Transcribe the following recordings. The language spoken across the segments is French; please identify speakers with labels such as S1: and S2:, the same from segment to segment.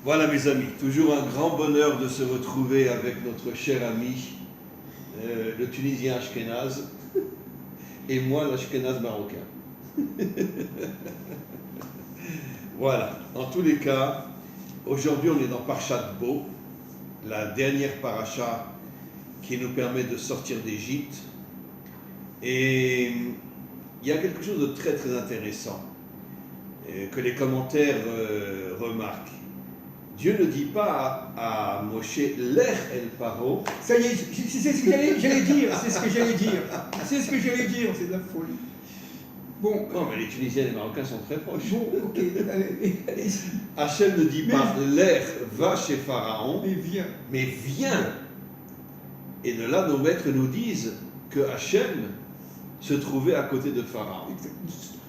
S1: Voilà mes amis, toujours un grand bonheur de se retrouver avec notre cher ami, le Tunisien Ashkenaz, et moi l'Ashkenaz marocain. Voilà, en tous les cas, aujourd'hui on est dans Parashat Bo, la dernière paracha qui nous permet de sortir d'Égypte. Et il y a quelque chose de très très intéressant que les commentaires remarquent. Dieu ne dit pas à Moshe, l'Ech El Paro.
S2: Ça y est, c'est ce que j'allais dire, c'est ce que j'allais dire, c'est ce que j'allais dire, c'est de la folie. Bon.
S1: Non, mais les Tunisiens et les Marocains sont très proches.
S2: Bon, ok, allez.
S1: Hachem ne dit pas, l'Ech va chez Pharaon,
S2: mais
S1: viens. Et de là, nos maîtres nous disent que Hachem se trouvait à côté de Pharaon.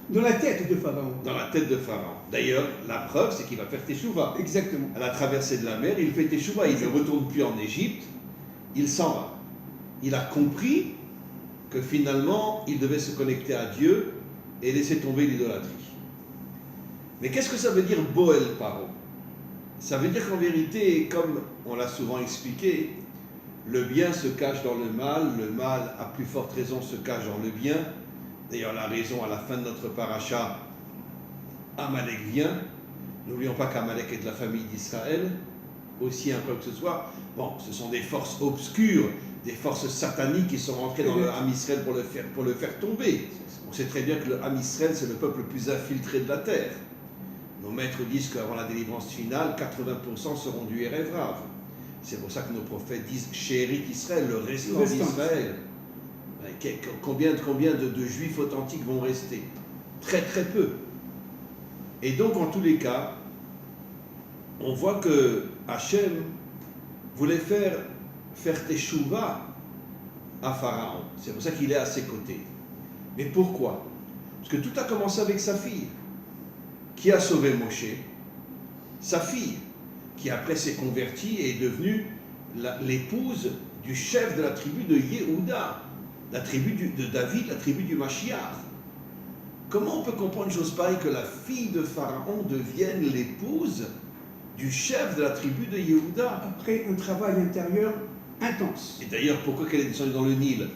S2: Dans la tête de Pharaon.
S1: Dans la tête de Pharaon. D'ailleurs, la preuve, c'est qu'il va faire Teshuvah.
S2: Exactement.
S1: À la traversée de la mer, il fait Teshuvah. Il ne retourne plus en Égypte, il s'en va. Il a compris que finalement, il devait se connecter à Dieu et laisser tomber l'idolâtrie. Mais qu'est-ce que ça veut dire Boel Paro? Ça veut dire qu'en vérité, comme on l'a souvent expliqué, le bien se cache dans le mal, à plus forte raison, se cache dans le bien. D'ailleurs, la raison, à la fin de notre paracha, Amalek vient. N'oublions pas qu'Amalek est de la famille d'Israël, aussi un quoi que ce soit. Bon, ce sont des forces obscures, des forces sataniques qui sont rentrées dans le Ham Israël pour le faire tomber. On sait très bien que le Ham Israël, c'est le peuple le plus infiltré de la terre. Nos maîtres disent qu'avant la délivrance finale, 80% seront du Erev Rav. C'est pour ça que nos prophètes disent Chérit Israël, le restant d'Israël. Combien de juifs authentiques vont rester? Très très peu. Et donc en tous les cas, on voit que Hachem voulait faire Teshuvah à Pharaon. C'est pour ça qu'il est à ses côtés. Mais pourquoi? Parce que tout a commencé avec sa fille. Qui a sauvé Moshe? Sa fille, qui après s'est convertie et est devenue l'épouse du chef de la tribu de Yehuda, la tribu de David, la tribu du Mashiach. Comment on peut comprendre une chose pareille, que la fille de Pharaon devienne l'épouse du chef de la tribu de Yehuda?
S2: Après un travail intérieur intense.
S1: Et d'ailleurs, pourquoi qu'elle est descendue dans le Nil?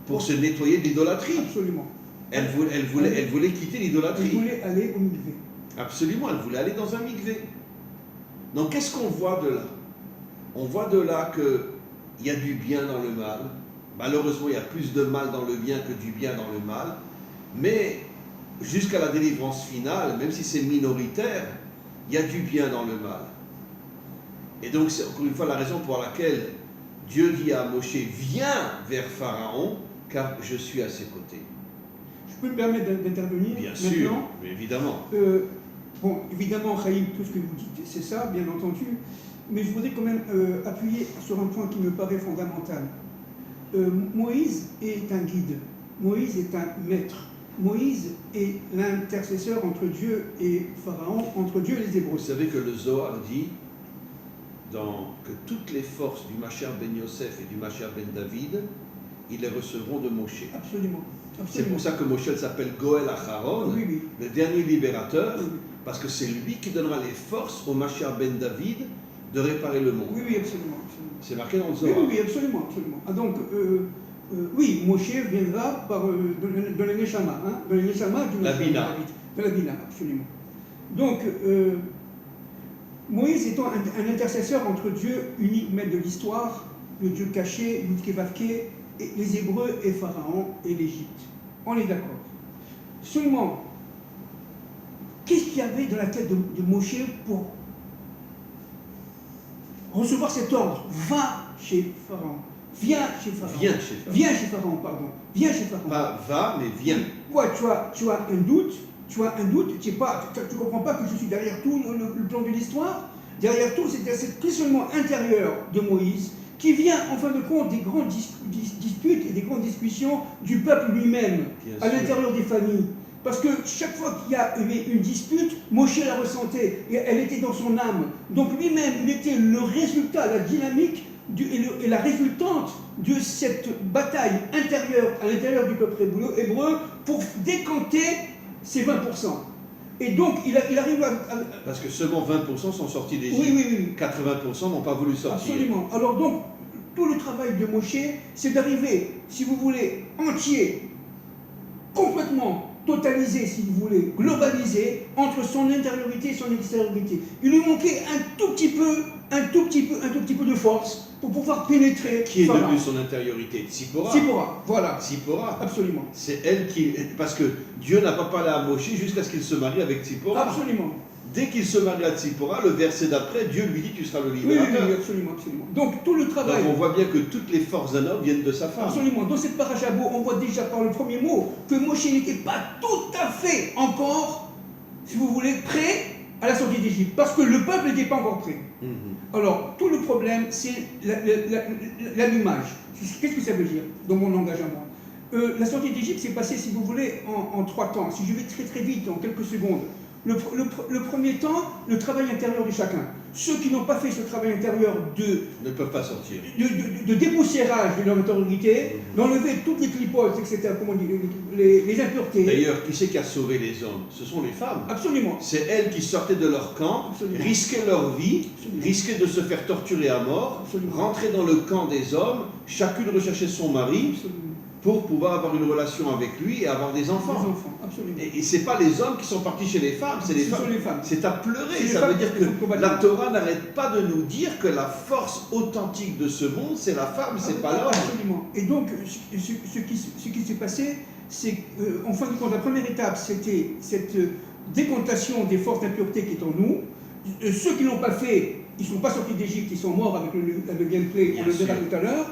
S1: Pour se nettoyer de l'idolâtrie.
S2: Absolument.
S1: Elle voulait quitter l'idolâtrie.
S2: Elle voulait aller au mikvé.
S1: Absolument, elle voulait aller dans un mikvé. Donc qu'est-ce qu'on voit de là? On voit de là qu'il y a du bien dans le mal. Malheureusement, il y a plus de mal dans le bien que du bien dans le mal. Mais jusqu'à la délivrance finale, même si c'est minoritaire, il y a du bien dans le mal. Et donc c'est encore une fois la raison pour laquelle Dieu dit à Moshe, viens vers Pharaon, car je suis à ses côtés.
S2: Je peux me permettre d'intervenir?
S1: Bien sûr, mais évidemment.
S2: Bon, évidemment, Chaim, tout ce que vous dites, c'est ça, bien entendu. Mais je voudrais quand même appuyer sur un point qui me paraît fondamental. Moïse est un guide. Moïse est un maître. Moïse est l'intercesseur entre Dieu et Pharaon, entre Dieu et les Hébreux.
S1: Vous savez que le Zohar dit que toutes les forces du Mashiach ben Yosef et du Mashiach ben David, ils les recevront de Moshe.
S2: Absolument.
S1: C'est pour ça que Moshe s'appelle Goel Acharon,
S2: oui.
S1: Le dernier libérateur, parce que c'est lui qui donnera les forces au Mashiach ben David de réparer le monde.
S2: Oui, absolument.
S1: C'est marqué dans le Zohar.
S2: Oui, absolument. Ah, donc, oui, Moshe viendra dans le Neshama, dans le Neshama du
S1: la Bina.
S2: De la Bina, absolument. Donc, Moïse étant un intercesseur entre Dieu, unique maître de l'histoire, le Dieu caché, Yudke-Vavke, les Hébreux et Pharaon et l'Égypte. On est d'accord. Seulement, qu'est-ce qu'il y avait dans la tête de Moshe pour recevoir cet ordre? Va chez Pharaon. Viens chez Pharaon. Viens chez Pharaon, pardon. Viens chez Pharaon.
S1: Pas va, mais viens.
S2: Quoi, tu as un doute? Tu ne comprends pas que je suis derrière tout le plan de l'histoire? Derrière tout, c'est cet questionnement intérieur de Moïse qui vient, en fin de compte, des grandes disputes et des grandes discussions du peuple lui-même, à l'intérieur des familles. Parce que chaque fois qu'il y avait une dispute, Moshe la ressentait, et elle était dans son âme. Donc lui-même, il était le résultat, la dynamique et la résultante de cette bataille intérieure à l'intérieur du peuple hébreu pour décanter ces 20%. Et donc, il arrive à...
S1: Parce que seulement 20% sont sortis d'Égypte.
S2: Oui.
S1: 80% n'ont pas voulu sortir.
S2: Absolument. Alors donc, tout le travail de Moshe, c'est d'arriver, si vous voulez, entier, complètement totalisé, si vous voulez, globalisé, entre son intériorité et son extériorité. Il lui manquait un tout petit peu de force pour pouvoir pénétrer.
S1: Qui est devenu son intériorité? Tzipora.
S2: Tzipora, voilà.
S1: Tzipora.
S2: Absolument.
S1: C'est elle qui... Parce que Dieu n'a pas parlé à Moshe jusqu'à ce qu'il se marie avec Tzipora.
S2: Absolument.
S1: Dès qu'il se marie à Tzipora, le verset d'après, Dieu lui dit tu seras le libérateur.
S2: Oui, absolument. Donc tout le travail...
S1: Donc on voit bien que toutes les forces d'un homme viennent de sa femme.
S2: Absolument. Dans cette parachabo, on voit déjà par le premier mot que Moshe n'était pas tout à fait encore, si vous voulez, prêt à la sortie d'Égypte. Parce que le peuple n'était pas encore prêt. Alors, tout le problème, c'est l'allumage. Qu'est-ce que ça veut dire dans mon langage à moi? La sortie d'Égypte s'est passée, si vous voulez, en 3 temps. Si je vais très vite, en quelques secondes. Le premier temps, le travail intérieur de chacun. Ceux qui n'ont pas fait ce travail intérieur
S1: ne peuvent pas sortir.
S2: De dépoussiérage de leur intériorité, d'enlever toutes les clipotes, etc., comment on dit, les impuretés.
S1: D'ailleurs, qui c'est qui a sauvé les hommes? Ce sont les femmes.
S2: Absolument.
S1: C'est elles qui sortaient de leur camp, risquaient leur vie, risquaient de se faire torturer à mort, rentraient dans le camp des hommes, chacune recherchait son mari. Pour pouvoir avoir une relation avec lui et avoir des enfants.
S2: Des enfants, absolument.
S1: Et ce n'est pas les hommes qui sont partis chez les femmes, c'est les femmes. C'est à pleurer. Ça veut dire que la Torah n'arrête pas de nous dire que la force authentique de ce monde, c'est la femme, c'est pas l'homme.
S2: Absolument. Et donc, ce qui s'est passé, c'est qu'en fin de compte, la première étape, c'était cette décontation des forces d'impureté qui est en nous. Ceux qui ne l'ont pas fait, ils ne sont pas sortis d'Égypte, ils sont morts avec le gameplay, on le verra tout à l'heure.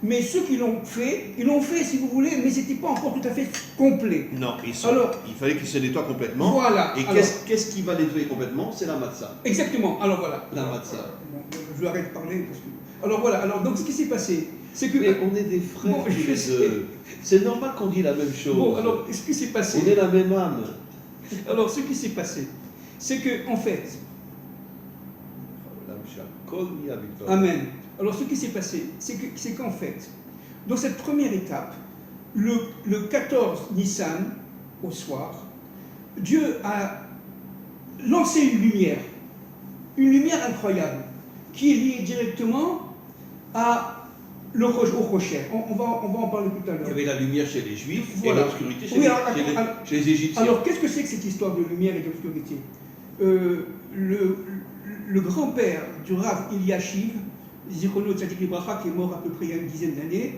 S2: Mais ceux qui l'ont fait, ils l'ont fait, si vous voulez, mais ce n'était pas encore tout à fait complet.
S1: Non, il fallait qu'ils se nettoient complètement.
S2: Voilà.
S1: Et qu'est-ce qui va nettoyer complètement? C'est la matzah.
S2: Exactement. Alors voilà.
S1: La matzah.
S2: Bon, je arrête de parler. Parce que... Alors voilà. Alors donc ce qui s'est passé, c'est que...
S1: Mais on est des frères. Bon, c'est normal qu'on dise la même chose.
S2: Bon, alors ce qui s'est passé...
S1: On est la même âme.
S2: Alors ce qui s'est passé, c'est que en fait... Amen. Alors ce qui s'est passé, c'est qu'en fait, dans cette première étape, le 14 Nissan, au soir, Dieu a lancé une lumière incroyable, qui est liée directement au Rocher. On va en parler tout à l'heure.
S1: Il y avait la lumière chez les Juifs
S2: voilà.
S1: et l'obscurité chez les Égyptiens.
S2: Alors qu'est-ce que c'est que cette histoire de lumière et d'obscurité? Le grand-père du Rav Eliashiv, Zichrono Tzadik Libracha, qui est mort à peu près il y a une dizaine d'années,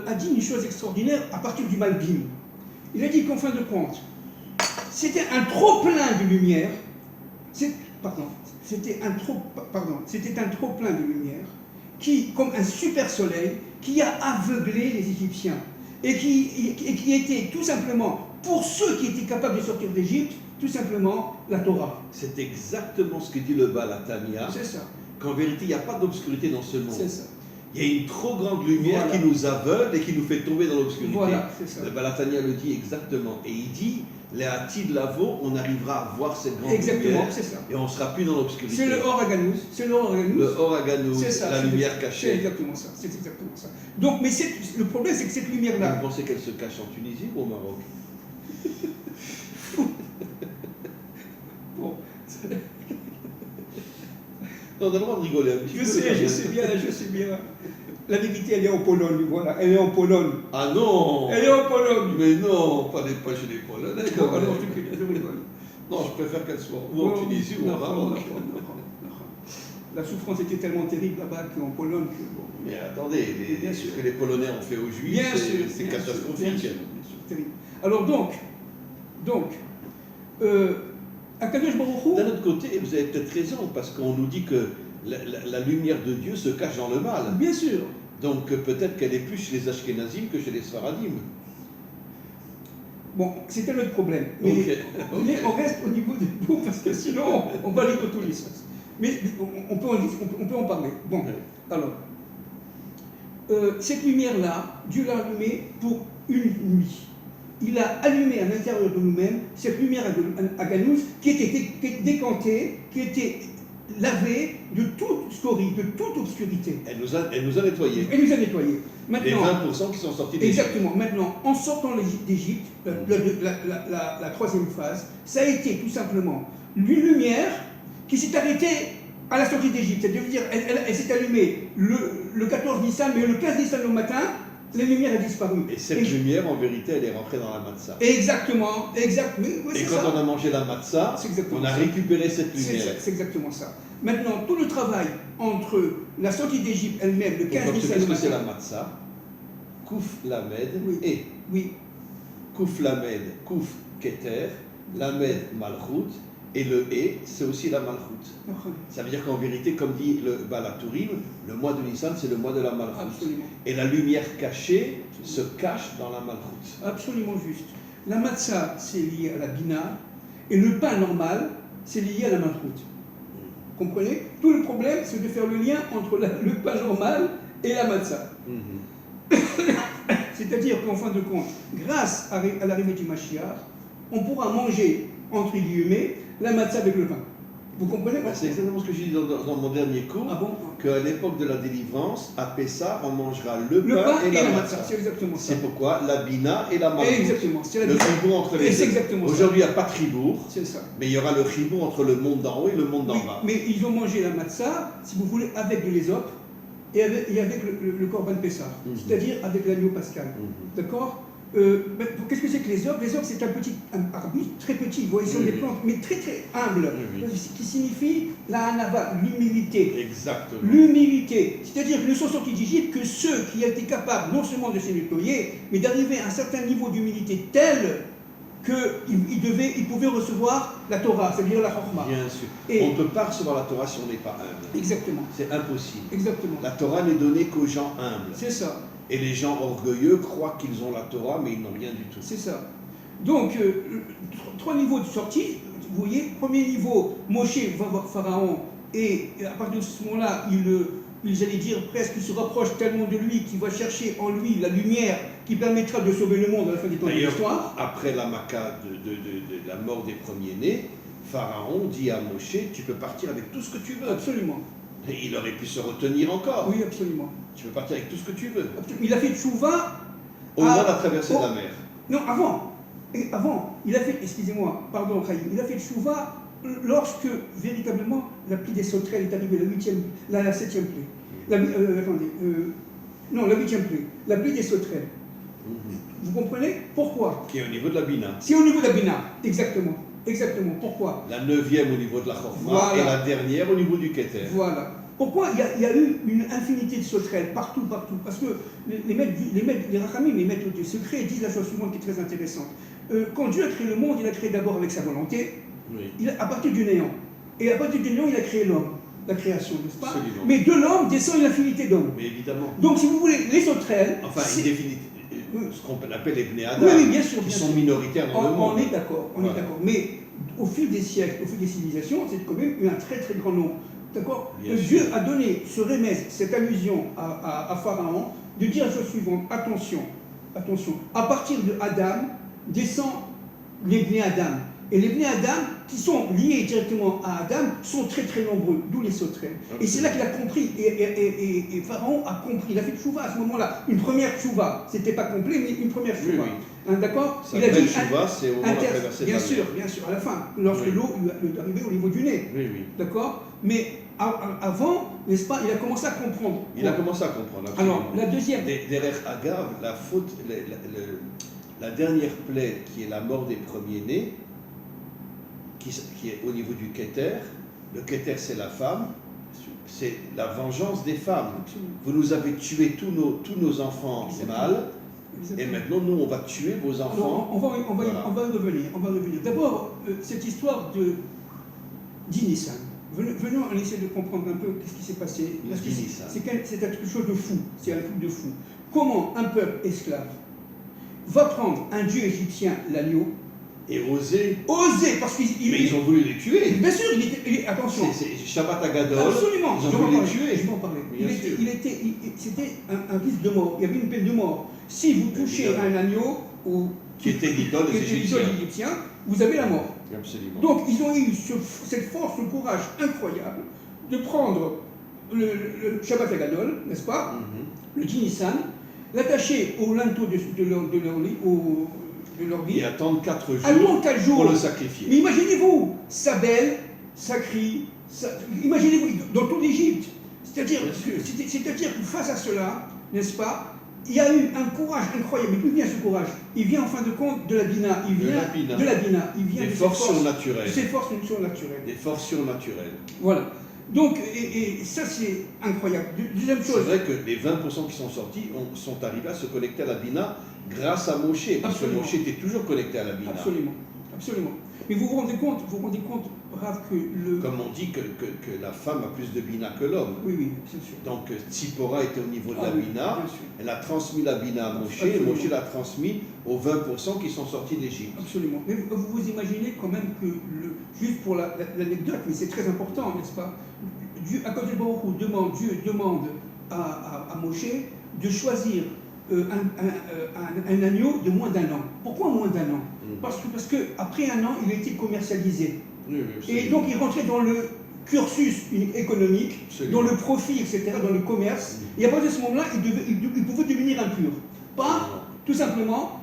S2: a dit une chose extraordinaire à partir du Malbim. Il a dit qu'en fin de compte, c'était un trop-plein de lumière, c'était un trop-plein de lumière, qui, comme un super soleil, qui a aveuglé les Égyptiens, et qui était tout simplement, pour ceux qui étaient capables de sortir d'Égypte, tout simplement la Torah.
S1: C'est exactement ce que dit le Baal Hatanya.
S2: C'est ça.
S1: Qu'en vérité, il n'y a pas d'obscurité dans ce monde.
S2: C'est ça.
S1: Il y a une trop grande lumière qui nous aveugle et qui nous fait tomber dans l'obscurité.
S2: Voilà, c'est ça.
S1: Le Baal Hatanya le dit exactement. Et il dit, les Hatid Lavo, on arrivera à voir cette grande lumière.
S2: C'est ça.
S1: Et on ne sera plus dans l'obscurité.
S2: C'est le Or Haganous.
S1: Le Or Haganous, la lumière cachée.
S2: C'est exactement ça. Donc, mais le problème, c'est que cette lumière-là...
S1: Vous pensez qu'elle se cache en Tunisie ou au Maroc?
S2: Bon.
S1: Non, on a le droit de rigoler un petit peu.
S2: Je sais bien. La vérité, elle est en Pologne, voilà. Elle est en Pologne.
S1: Ah non!
S2: Elle est en Pologne.
S1: Mais non, pas chez les Polonais.
S2: D'accord, alors je rigole.
S1: Non, je préfère qu'elle soit ou en Tunisie ou au Maroc.
S2: La souffrance était tellement terrible là-bas qu'en Pologne que... Bon.
S1: Mais attendez, ce que les Polonais ont fait aux Juifs, c'est catastrophique.
S2: Bien sûr, terrible. Alors donc, Akadosh Baruch Hu...
S1: D'un autre côté, vous avez peut-être raison, parce qu'on nous dit que la lumière de Dieu se cache dans le mal.
S2: Bien sûr.
S1: Donc peut-être qu'elle est plus chez les Ashkénazim que chez les Sfaradim.
S2: Bon, c'était notre problème. Mais on reste au niveau des mots, parce que sinon, on va aller dans tous les sens. Mais on peut en parler. Bon, alors, cette lumière-là, Dieu l'a allumée pour une nuit. Il a allumé à l'intérieur de nous-mêmes cette lumière Haganous qui était décantée, qui était lavés de toute scorie, de toute obscurité.
S1: Elle nous a nettoyés.
S2: Elle nous a nettoyés.
S1: Les
S2: Maintenant,
S1: 20% qui sont sortis d'Égypte.
S2: exactement. Maintenant, en sortant d'Égypte, la troisième phase, ça a été tout simplement une lumière qui s'est arrêtée à la sortie d'Égypte. C'est-à-dire, elle s'est allumée le 14 Nissan, mais le 15 Nissan au matin, la lumière a disparu.
S1: Et cette lumière, en vérité, elle est rentrée dans la matzah.
S2: Exactement, exact. Mais, ouais,
S1: et quand
S2: ça.
S1: on a mangé la matzah, on a récupéré cette lumière.
S2: C'est exactement ça. Maintenant, tout le travail entre la sortie d'Égypte elle-même, le 15 Nissan.
S1: Qu'est-ce que c'est la matzah? Kouf Lamed et.
S2: Oui.
S1: Kouf Lamed, Kouf Keter, Lamed Malchut, et le et, c'est aussi la Malchut. Ça veut dire qu'en vérité, comme dit le Balatourim, le mois de Nissan, c'est le mois de la Malchut.
S2: Absolument.
S1: Et la lumière cachée se cache dans la Malchut.
S2: Absolument juste. La matzah, c'est lié à la bina, et le pain normal, c'est lié à la Malchut. Comprenez? Tout le problème, c'est de faire le lien entre le pain normal et la matzah. C'est-à-dire qu'en fin de compte, grâce à l'arrivée du Mashiach, on pourra manger, entre guillemets, la matzah avec le pain. Vous comprenez?
S1: C'est exactement ce que j'ai dit dans mon dernier cours, qu'à l'époque de la délivrance, à Pessah, on mangera le pain et la matzah.
S2: C'est exactement ça.
S1: C'est pourquoi la bina et la malchut.
S2: Exactement.
S1: Le chibour entre les deux. Aujourd'hui, il n'y a pas de chibour, mais il y aura le chibour entre le monde d'en haut et le monde d'en bas.
S2: Mais ils ont mangé la matzah, si vous voulez, avec de l'ésop et avec le korban Pessah, c'est-à-dire avec l'agneau pascal. D'accord? Qu'est-ce que c'est que l'ésop? L'ésop, c'est un arbuste très petit, vous voyez, sur des plantes, mais très très humble, qui signifie la hanava, l'humilité.
S1: Exactement.
S2: L'humilité. C'est-à-dire qu'ils ne sont sortis d'Égypte que ceux qui étaient capables non seulement de se nettoyer, mais d'arriver à un certain niveau d'humilité tel qu'ils pouvaient recevoir la Torah, c'est-à-dire la Chorma.
S1: Bien sûr. On ne peut pas recevoir la Torah si on n'est pas humble.
S2: Exactement.
S1: C'est impossible.
S2: Exactement.
S1: La Torah n'est donnée qu'aux gens humbles.
S2: C'est ça.
S1: Et les gens orgueilleux croient qu'ils ont la Torah, mais ils n'ont rien du tout.
S2: C'est ça. Donc, 3 niveaux de sortie. Vous voyez, premier niveau, Moshe va voir Pharaon, et à partir de ce moment-là, j'allais dire presque, il se rapproche tellement de lui qu'il va chercher en lui la lumière qui permettra de sauver le monde à la fin des temps de l'histoire.
S1: Après la Maca de la mort des premiers-nés, Pharaon dit à Moshe, tu peux partir avec tout ce que tu veux.
S2: Absolument.
S1: Et il aurait pu se retenir encore.
S2: Oui, absolument.
S1: Tu peux partir avec tout ce que tu veux.
S2: Il a fait tchouva
S1: au moment de la traversée de la mer.
S2: Non, avant, il a fait, excusez-moi, pardon, il a fait tchouva lorsque véritablement la pluie des sauterelles est arrivée, la 7e pluie. La 8e pluie. La pluie des sauterelles. Vous comprenez? Pourquoi?
S1: Qui est au niveau de la Bina.
S2: C'est au niveau de la Bina, exactement. Exactement. Pourquoi?
S1: La 9e au niveau de la Chorma et la dernière au niveau du Keter.
S2: Voilà. Pourquoi il y a eu une infinité de sauterelles partout? Parce que les Rachamim, les maîtres du secret, disent la chose suivante qui est très intéressante. Quand Dieu a créé le monde, il a créé d'abord avec sa volonté, à partir du néant. Et à partir du néant, il a créé l'homme, la création, n'est-ce pas?
S1: Absolument.
S2: Mais de l'homme descend une infinité d'hommes.
S1: Mais évidemment.
S2: Donc, si vous voulez, les sauterelles.
S1: Enfin, ce qu'on appelle les Bnei Adam,
S2: bien sûr,
S1: qui sont minoritaires dans le monde.
S2: On est d'accord, on est d'accord. Mais au fil des siècles, au fil des civilisations, c'est quand même eu un très très grand nombre. D'accord? Dieu a donné ce remède, cette allusion à Pharaon, de dire la chose suivante, attention, à partir de Adam, descend les Bnei Adam. Et les Bnei Adam, qui sont liés directement à Adam, sont très très nombreux, d'où les sauterelles. Et c'est là qu'il a compris, et Pharaon a compris, il a fait tchouva à ce moment-là, une première tchouva, c'était pas complet, mais une première tchouva. D'accord?
S1: Il a dit tchouva, c'est au moment de la traversée de la mer.
S2: Bien sûr, à la fin, lorsque l'eau est arrivée au niveau du nez. D'accord? Mais avant, n'est-ce pas, il a commencé à comprendre.
S1: Il a commencé à comprendre, absolument.
S2: Alors, la deuxième.
S1: Derrière Agav, la faute, la dernière plaie qui est la mort des premiers-nés, qui est au niveau du Keter. Le Keter, c'est la femme, c'est la vengeance des femmes. Vous nous avez tué tous nos enfants mâles, et maintenant, nous, on va tuer vos enfants.
S2: On va revenir. D'abord, cette histoire d'Inissan. Venons en essayer de comprendre un peu ce qui s'est passé. C'est quelque chose de fou. C'est un truc de fou. Comment un peuple esclave va prendre un dieu égyptien, l'agneau,
S1: et oser,
S2: parce qu'ils...
S1: Mais ils ont voulu les tuer.
S2: Bien sûr, attention.
S1: C'est Shabbat Agadol.
S2: Absolument.
S1: Ils ont voulu les tuer.
S2: Je vais en parler. C'était un risque de mort. Il y avait une peine de mort. Si vous touchez un agneau,
S1: qui était l'idole des Égyptiens,
S2: vous avez la mort.
S1: Absolument.
S2: Donc ils ont eu cette force, ce courage incroyable de prendre le Shabbat Hagadol, n'est-ce pas, le Nissan, l'attacher au linteau de leur lit,
S1: Et attendre 4 jours,
S2: attendre 4 jours
S1: pour le sacrifier.
S2: Mais imaginez-vous, ça belle, ça crie, imaginez-vous, dans toute l'Égypte. C'est-à-dire que face à cela, n'est-ce pas, il y a eu un courage incroyable. Mais d'où vient ce courage? Il vient en fin de compte de la Bina. Il vient de la Bina. Il vient
S1: des
S2: de
S1: forces surnaturelles.
S2: ces forces surnaturelles.
S1: Des forces surnaturelles.
S2: Voilà. Donc, et ça c'est incroyable. Deuxième chose.
S1: C'est vrai que les 20% qui sont sortis sont arrivés à se connecter à la Bina grâce à Moshe. Parce
S2: Absolument.
S1: que Moshe était toujours connecté à la Bina.
S2: Absolument. Absolument. Mais vous vous rendez compte, Rav, que le...
S1: Comme on dit que la femme a plus de Bina que l'homme.
S2: Oui, oui, c'est sûr.
S1: Donc Tzipora était au niveau de la
S2: oui,
S1: Bina,
S2: bien sûr.
S1: elle a transmis la Bina à Moshe, et
S2: Absolument.
S1: Moshe l'a transmis aux 20% qui sont sortis d'Égypte.
S2: Absolument. Mais vous imaginez quand même que, juste pour l'anecdote, mais c'est très important, n'est-ce pas? À côté de Baruch Hu, Dieu demande à Moshe de choisir un agneau de moins d'un an. Pourquoi moins d'un an? Parce que après un an, il a été commercialisé.
S1: Oui,
S2: Et donc il rentrait dans le cursus économique,
S1: Absolument.
S2: dans le profit, etc., dans le commerce. Et à partir de ce moment-là, il pouvait devenir impur. Par, tout simplement,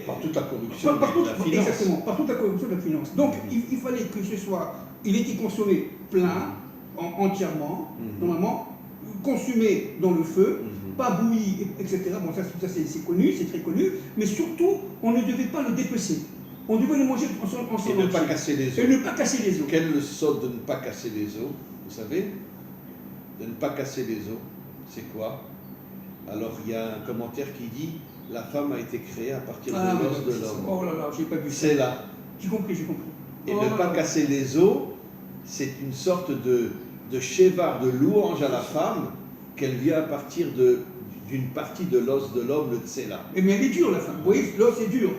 S1: par toute la corruption de la finance.
S2: Exactement, par toute la corruption de la finance. Donc il fallait que ce soit, il était consommé plein, entièrement, normalement, consumé dans le feu, pas bouilli, etc. Bon, ça c'est connu, c'est très connu, mais surtout, on ne devait pas le dépecer. On devait le manger en son
S1: Et ne pas casser les os.
S2: Et ne pas casser les os.
S1: Quelle leçon de ne pas casser les os, vous savez? De ne pas casser les os, c'est quoi? Alors il y a un commentaire qui dit la femme a été créée à partir de l'os de l'homme.
S2: Oh là là, j'ai pas vu ça.
S1: C'est là.
S2: J'ai compris.
S1: Et ne pas casser les os, c'est une sorte de chevar, de louange à la femme qu'elle vient à partir d'une partie de l'os de l'homme, le tsela.
S2: Mais elle est dure la femme, vous voyez, l'os est dur.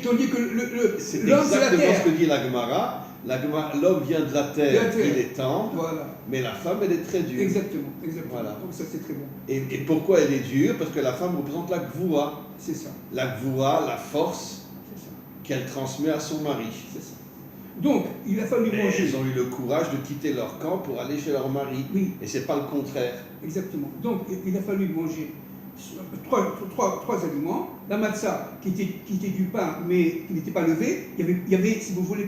S2: Tandis que
S1: c'est
S2: l'homme c'est la
S1: exactement
S2: terre.
S1: ce que dit la Gemara. L'homme vient de la terre, il est tendre,
S2: Voilà.
S1: mais la femme elle est très dure.
S2: Exactement.
S1: Voilà.
S2: Donc ça c'est très bon.
S1: Et pourquoi elle est dure? Parce que la femme représente la gvoura.
S2: C'est ça.
S1: La gvoura, la force
S2: C'est ça.
S1: qu'elle transmet à son mari.
S2: C'est ça. Donc, il a fallu
S1: Et
S2: manger.
S1: ils ont eu le courage de quitter leur camp pour aller chez leur mari.
S2: Oui.
S1: Et c'est pas le contraire.
S2: Exactement. Donc, il a fallu manger trois aliments. La matzah, qui était du pain, mais qui n'était pas levé. Il y avait, si vous voulez,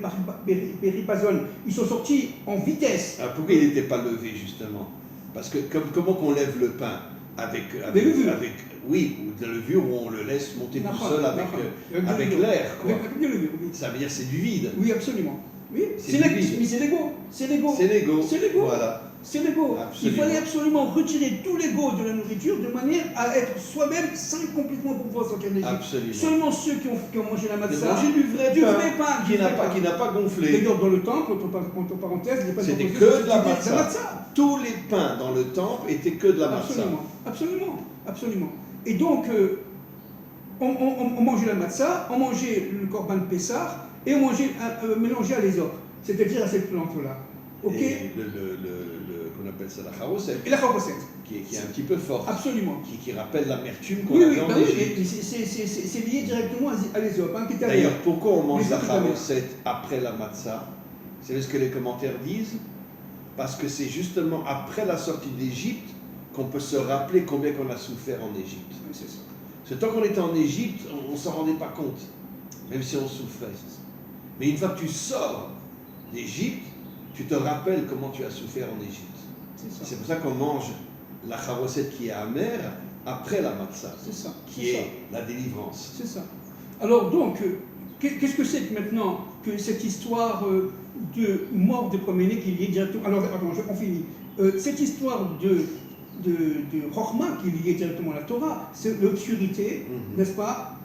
S2: péripazone. Ils sont sortis en vitesse.
S1: Alors pourquoi il n'était pas levé, justement? Parce que comment qu'on lève le pain? Avec oui, de la levure où on le laisse monter tout seul avec l'air, quoi.
S2: Avec de levure, oui.
S1: Ça veut dire c'est du vide.
S2: Oui, absolument. Oui,
S1: C'est du vide.
S2: mais c'est l'ego.
S1: C'est l'ego. Voilà.
S2: C'est l'ego. Il
S1: Absolument.
S2: fallait absolument retirer tout l'ego de la nourriture de manière à être soi-même sain complètement pour pouvoir sortir d'Égypte.
S1: Absolument.
S2: Seulement ceux qui ont mangé la
S1: De
S2: matzah,
S1: manger du vrai pain qui n'a pas gonflé.
S2: D'ailleurs, dans le temple, entre parenthèses, il n'y a pas
S1: C'était
S2: de
S1: que de la
S2: matzah.
S1: matzah. Tous les pains dans le temple étaient que de la matzah.
S2: Absolument. Et donc, on mangeait la matzah, on mangeait le korban de Pessah et on mangeait mélangé à l'ésop, c'est-à-dire à cette plante-là. Ok.
S1: Et qu'on appelle ça la charoset.
S2: Et la charoset.
S1: Qui est un petit peu forte.
S2: Absolument.
S1: Qui rappelle l'amertume qu'on
S2: Oui,
S1: avait en
S2: bah oui,
S1: Égypte.
S2: c'est lié directement à l'ésop. Hein,
S1: D'ailleurs, pourquoi on mange
S2: les
S1: la
S2: fruits de la mer.
S1: charoset après la matzah? C'est ce que les commentaires disent. Parce que c'est justement après la sortie d'Égypte qu'on peut se rappeler combien qu'on a souffert en Égypte.
S2: Oui, c'est ça.
S1: Parce que tant qu'on était en Égypte, on ne s'en rendait pas compte, même si on souffrait. Mais une fois que tu sors d'Égypte, tu te rappelles comment tu as souffert en Égypte. C'est pour ça qu'on mange la charoset qui est amère après la matzah, qui est la délivrance.
S2: C'est ça. Alors donc, qu'est-ce que c'est que maintenant que cette histoire de mort de premier-né qui est liée directement... Alors, attends, on finit. Cette histoire de Chokhmah qui est liée directement à la Torah, c'est l'obscurité, n'est-ce pas,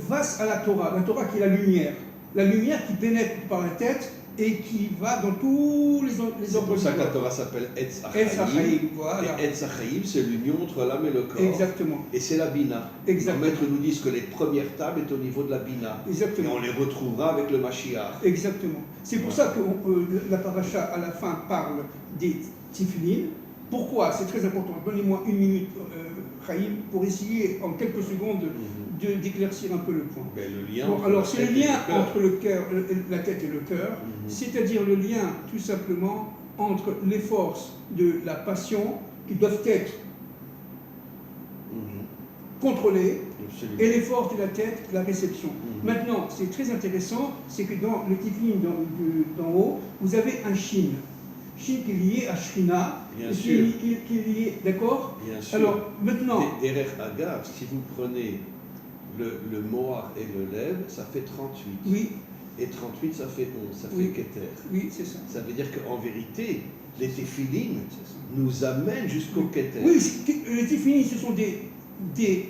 S2: face à la Torah qui est la lumière qui pénètre par la tête et qui va dans tous les ordres.
S1: C'est pour ça que la Torah s'appelle Etz Achaïm.
S2: Voilà.
S1: Et Etz Achaïm, c'est l'union entre l'âme et le corps.
S2: Exactement.
S1: Et c'est la Bina.
S2: Exactement.
S1: Les maîtres nous disent que les premières tables sont au niveau de la Bina.
S2: Exactement.
S1: Et on les retrouvera avec le Mashiach.
S2: Exactement. C'est pour ça que la paracha à la fin parle des Tiflin, Pourquoi? C'est très important. Donnez-moi une minute, Chaim, pour essayer en quelques secondes d'éclaircir un peu le point.
S1: Ben, le lien
S2: Bon, alors c'est le lien entre
S1: le
S2: le cœur, la tête et le cœur, c'est-à-dire le lien tout simplement entre les forces de la passion qui doivent être contrôlées
S1: Absolument.
S2: et les forces de la tête, la réception. Maintenant, c'est très intéressant, c'est que dans le tiflin d'en haut, vous avez un shin. Shin qui est lié à Shrina,
S1: Bien
S2: qui
S1: sûr.
S2: est lié, d'accord?
S1: Bien sûr.
S2: Alors, maintenant...
S1: Derech Agav, si vous prenez le Moar et le Lev, ça fait 38.
S2: Oui,
S1: Et 38, ça fait 11, ça
S2: Oui.
S1: fait Keter.
S2: oui, c'est ça.
S1: Ça veut dire qu'en vérité, les téphilines
S2: C'est ça.
S1: nous amènent jusqu'au Keter.
S2: Oui, les tiflin, ce sont des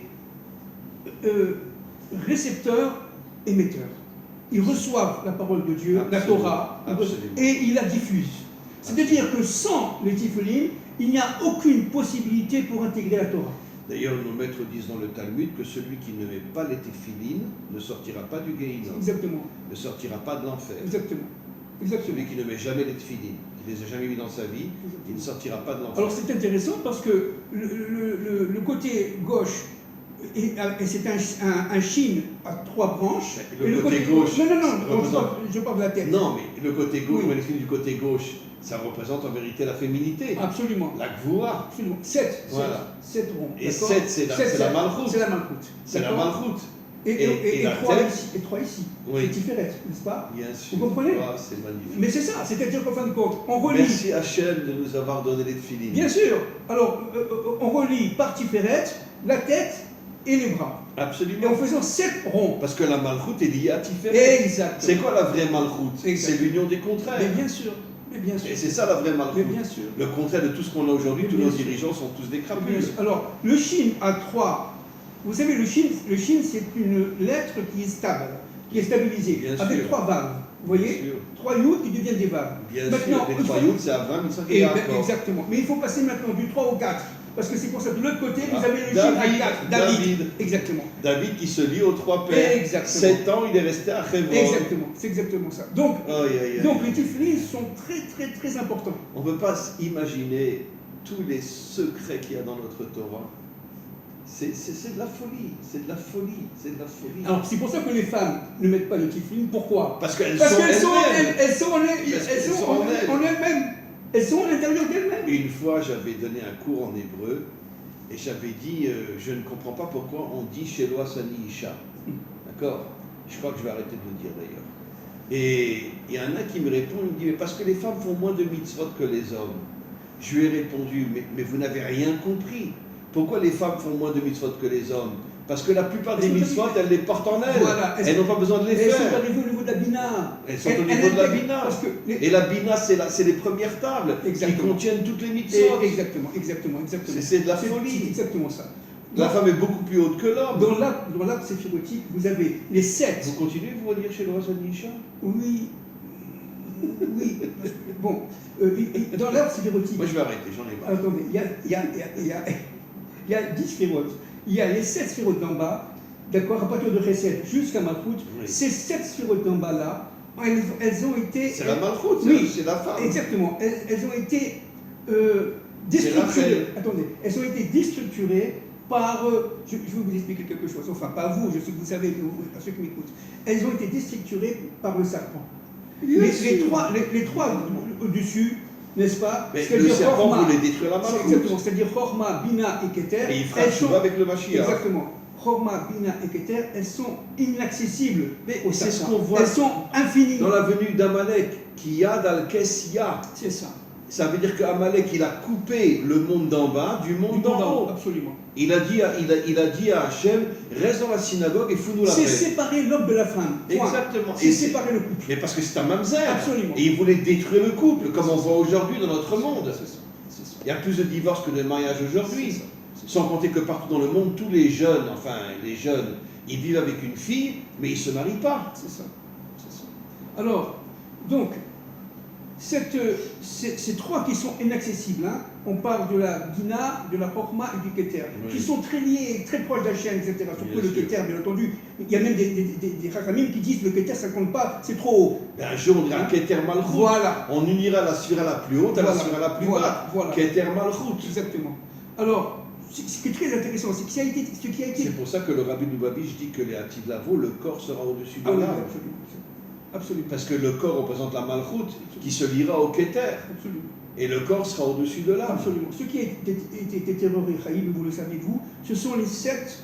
S2: récepteurs émetteurs. Ils reçoivent la parole de Dieu, la
S1: Absolument.
S2: Torah,
S1: Absolument.
S2: et ils la diffusent. C'est-à-dire que sans les tiflin, il n'y a aucune possibilité pour intégrer la Torah.
S1: D'ailleurs, nos maîtres disent dans le Talmud que celui qui ne met pas les téphilines ne sortira pas du Gehinnom,
S2: Exactement,
S1: ne sortira pas de l'enfer.
S2: exactement, exactement.
S1: Celui qui ne met jamais les téphilines, qui ne les a jamais mis dans sa vie, il ne sortira pas de l'enfer.
S2: Alors c'est intéressant parce que le côté gauche, et c'est un shin à 3 branches.
S1: Le
S2: et
S1: côté gauche,
S2: Non,
S1: ça représente-
S2: je parle de la tête.
S1: Non, mais le côté gauche,
S2: Oui.
S1: les téphilines du côté gauche, ça représente en vérité la féminité,
S2: Absolument.
S1: la gvoura.
S2: Absolument. 7.
S1: Voilà.
S2: 7 ronds.
S1: Et
S2: d'accord
S1: 7, c'est la malchoute.
S2: C'est la malchoute.
S1: C'est la
S2: D'accord
S1: malchoute.
S2: Et
S1: la
S2: 3
S1: tête.
S2: ici. Et 3 ici.
S1: Oui.
S2: C'est différent, n'est-ce pas?
S1: Bien sûr.
S2: Vous comprenez?
S1: Ah, c'est magnifique.
S2: Mais c'est ça, c'est-à-dire qu'en fin de compte, on relie.
S1: Merci Hachem de nous avoir donné les téphilines.
S2: Bien sûr. Alors, on relie par Tiferet la tête et les bras. Et
S1: Absolument.
S2: en faisant 7 ronds.
S1: Parce que la malchoute est liée à Tiferet.
S2: Exactement.
S1: C'est quoi la vraie malchoute? C'est
S2: Exactement.
S1: l'union des contraires.
S2: Mais bien sûr. Mais bien sûr.
S1: Et c'est ça la vraie
S2: Mais
S1: malchoute.
S2: bien sûr.
S1: Le contraire de tout ce qu'on a aujourd'hui,
S2: Mais
S1: tous
S2: bien
S1: nos
S2: sûr.
S1: dirigeants sont tous des
S2: Bien
S1: crapules.
S2: sûr. Alors, le shin à 3. Vous savez, le shin c'est une lettre qui est stable, qui est stabilisée,
S1: Bien
S2: avec
S1: sûr.
S2: 3 valves. Vous voyez?
S1: Bien sûr.
S2: 3 youths qui deviennent des valves.
S1: Bien
S2: Maintenant,
S1: sûr, les
S2: une
S1: 3
S2: fois-
S1: youths, c'est à 20 000
S2: Et ben,
S1: accords.
S2: exactement. Mais il faut passer maintenant du 3 au 4. Parce que c'est pour ça que de l'autre côté, vous
S1: Ah,
S2: avez le
S1: David,
S2: shin à 4.
S1: David.
S2: Exactement.
S1: David qui se lie aux 3 pères.
S2: Exactement.
S1: 7 ans, il est resté à Hebron.
S2: Exactement. C'est exactement ça. Donc,
S1: Aïe, aïe, aïe.
S2: donc les tiflis sont très, très, très importants.
S1: On ne peut pas imaginer tous les secrets qu'il y a dans notre Torah. C'est de la folie, c'est de la folie, c'est de la folie.
S2: Alors, c'est pour ça que les femmes ne mettent pas de tiflis. Pourquoi?
S1: Parce qu'elles
S2: Parce
S1: sont
S2: qu'elles sont,
S1: elles-mêmes.
S2: elles sont en
S1: Parce qu'elles sont en elles.
S2: en elles-mêmes. Elles sont à l'intérieur d'elles-mêmes.
S1: Une fois, j'avais donné un cours en hébreu et j'avais dit je ne comprends pas pourquoi on dit chez Loa Sani Isha. D'accord? Je crois que je vais arrêter de le dire d'ailleurs. Et il y en a qui me répond, il me dit mais parce que les femmes font moins de mitzvot que les hommes. Je lui ai répondu mais vous n'avez rien compris. Pourquoi les femmes font moins de mitzvot que les hommes? Parce que la plupart des mitzvot, elles les portent en elles.
S2: Voilà.
S1: Elles n'ont pas besoin de les
S2: Elles sont
S1: faire.
S2: arrivées au niveau de la bina.
S1: Elles sont au niveau de la bina.
S2: Parce que
S1: Et la bina, c'est les premières tables
S2: Exactement.
S1: qui contiennent toutes les mitzvot.
S2: Exactement.
S1: C'est de la
S2: C'est
S1: folie.
S2: exactement ça.
S1: La femme est beaucoup plus haute que l'homme.
S2: Dans l'arbre séphirotique, vous avez les 7.
S1: Vous continuez, vous relire chez le roi Nisha?
S2: Oui. Oui. Bon. Dans l'arbre séphirotique.
S1: Moi, je vais arrêter, j'en ai marre.
S2: Attendez, il y a 10 sphérotes. Il y a les 7 sphérotes d'en bas, d'accord, à partir de Chesed jusqu'à Malchut.
S1: Oui.
S2: Ces 7 sphérotes d'en bas là, elles ont été.
S1: C'est la malchoute,
S2: Oui.
S1: c'est la femme.
S2: Exactement. Elles ont été
S1: C'est
S2: déstructurées.
S1: Rachel.
S2: Attendez, elles ont été déstructurées par. Je vais vous expliquer quelque chose. Enfin, pas vous, je sais que vous savez, à ceux qui m'écoutent. Elles ont été déstructurées par le serpent. Les trois au-dessus, n'est-ce pas?
S1: Mais
S2: C'est-à-dire
S1: le serpent
S2: Chorma.
S1: voulait détruire la
S2: C'est
S1: malchoute.
S2: exactement, c'est-à-dire Chorma, Bina et Keter.
S1: Et il fera
S2: elles
S1: tout
S2: sont-
S1: avec le Mashiach.
S2: Exactement. Chorma, Bina et Keter, elles sont inaccessibles.
S1: Mais
S2: au
S1: c'est ce
S2: serpent.
S1: qu'on voit
S2: Elles sont infinies.
S1: dans la venue d'Amalek, qui a dans le Kessia.
S2: C'est ça.
S1: Ça veut dire qu'Amalek, il a coupé le monde d'en bas du monde d'en haut.
S2: Absolument.
S1: Il a dit à Hachem, reste dans la synagogue et fous-nous la
S2: C'est
S1: paix.
S2: séparer l'homme de la femme. Point.
S1: Exactement.
S2: C'est
S1: Et
S2: séparer le couple.
S1: Mais parce que c'est un mamzer.
S2: Absolument.
S1: Et il voulait détruire le couple, comme on voit aujourd'hui dans notre monde.
S2: C'est ça. C'est ça.
S1: Il y a plus de divorces que de mariages aujourd'hui.
S2: C'est ça.
S1: Sans compter que partout dans le monde, tous les jeunes, ils vivent avec une fille, mais ils ne se marient pas.
S2: C'est ça. C'est ça. Alors, donc, ces trois qui sont inaccessibles, hein, on parle de la Bina, de la Chokma et du Keter, qui sont très liés, très proches d'Hachem, etc. Surtout le Keter, bien entendu. Il y a même des Chachamim qui disent que le Keter, ça ne compte pas, c'est trop haut.
S1: Un jour, on dira Keter Malchut.
S2: Voilà.
S1: On unira la sphira la plus haute à la sphira la plus basse.
S2: Voilà.
S1: Keter Malchut.
S2: Exactement. Alors, ce qui est très intéressant, c'est que ce qui a été...
S1: C'est pour ça que le Rabbi Lubavitch dit que les Hatid Lavo, le corps sera au-dessus de
S2: Ah oui,
S1: l'âme.
S2: absolument.
S1: Parce que le corps représente la Malchut qui se liera au Keter.
S2: Absolument.
S1: Et le corps sera au-dessus de l'âme.
S2: Absolument. Ce qui a été terroré, Chaïm, vous le savez vous, ce sont les 7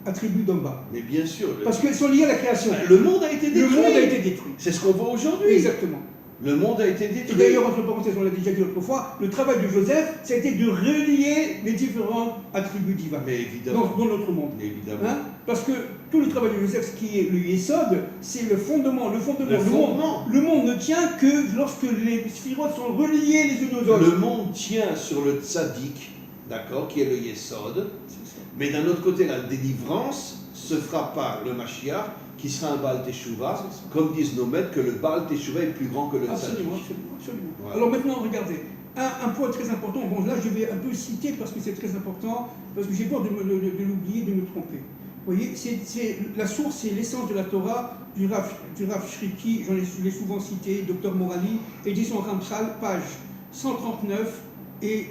S2: attributs d'en bas.
S1: Mais bien sûr.
S2: Parce qu'elles sont liées à la création.
S1: Le monde a été détruit.
S2: Le monde a été détruit.
S1: C'est ce qu'on voit aujourd'hui.
S2: Exactement.
S1: Le monde a été
S2: Et
S1: détruit.
S2: d'ailleurs, entre parenthèses, on l'a déjà dit l'autre fois, le travail de Joseph, ça a été de relier les différents attributs divins
S1: Mais évidemment.
S2: dans notre monde.
S1: Mais évidemment.
S2: Hein? Parce que tout le travail de Joseph, ce qui est le Yesod, c'est le fondement. Le monde ne tient que lorsque les sphirotes sont reliés les unes aux autres.
S1: Le monde tient sur le tzaddik, d'accord, qui est le Yesod. Mais d'un autre côté, la délivrance se fera par le Mashiach, qui sera un Baal Teshuvah, comme disent nos maîtres, que le Baal Teshuvah est plus grand que le tzaddik.
S2: Absolument.
S1: Voilà.
S2: Alors maintenant, regardez, un point très important, bon là je vais un peu citer parce que c'est très important, parce que j'ai peur de l'oublier, de me tromper. Vous voyez, la source, c'est l'essence de la Torah du Rav Shriki, je l'ai souvent cité, Dr Morali, édition Ramchal, page 139 et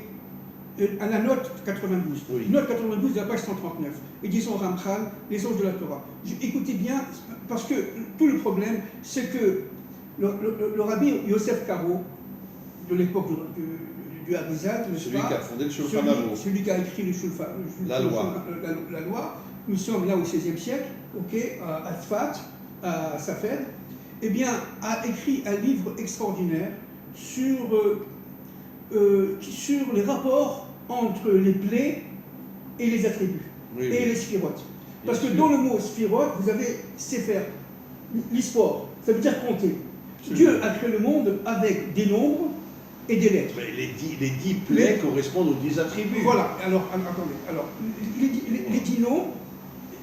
S2: à la note 92.
S1: Oui.
S2: Note 92 de la page 139. Édition Ramchal, l'essence de la Torah. Écoutez bien, parce que tout le problème, c'est que le rabbi Yosef Karo, de l'époque du Harizat,
S1: Celui qui a fondé le Shulchan Aruch.
S2: celui qui a écrit
S1: La loi.
S2: La loi. Nous sommes là au XVIe siècle, à Tzfat, à Safed, eh bien, a écrit un livre extraordinaire sur les rapports entre les plaies et les attributs, et les sphirotes. Parce que dans le mot sphirote, vous avez Sefer, l'histoire, ça veut dire compter. Dieu a créé le monde avec des nombres et des lettres.
S1: Mais les 10 plaies correspondent aux 10 attributs.
S2: Voilà, alors attendez, les 10 nombres,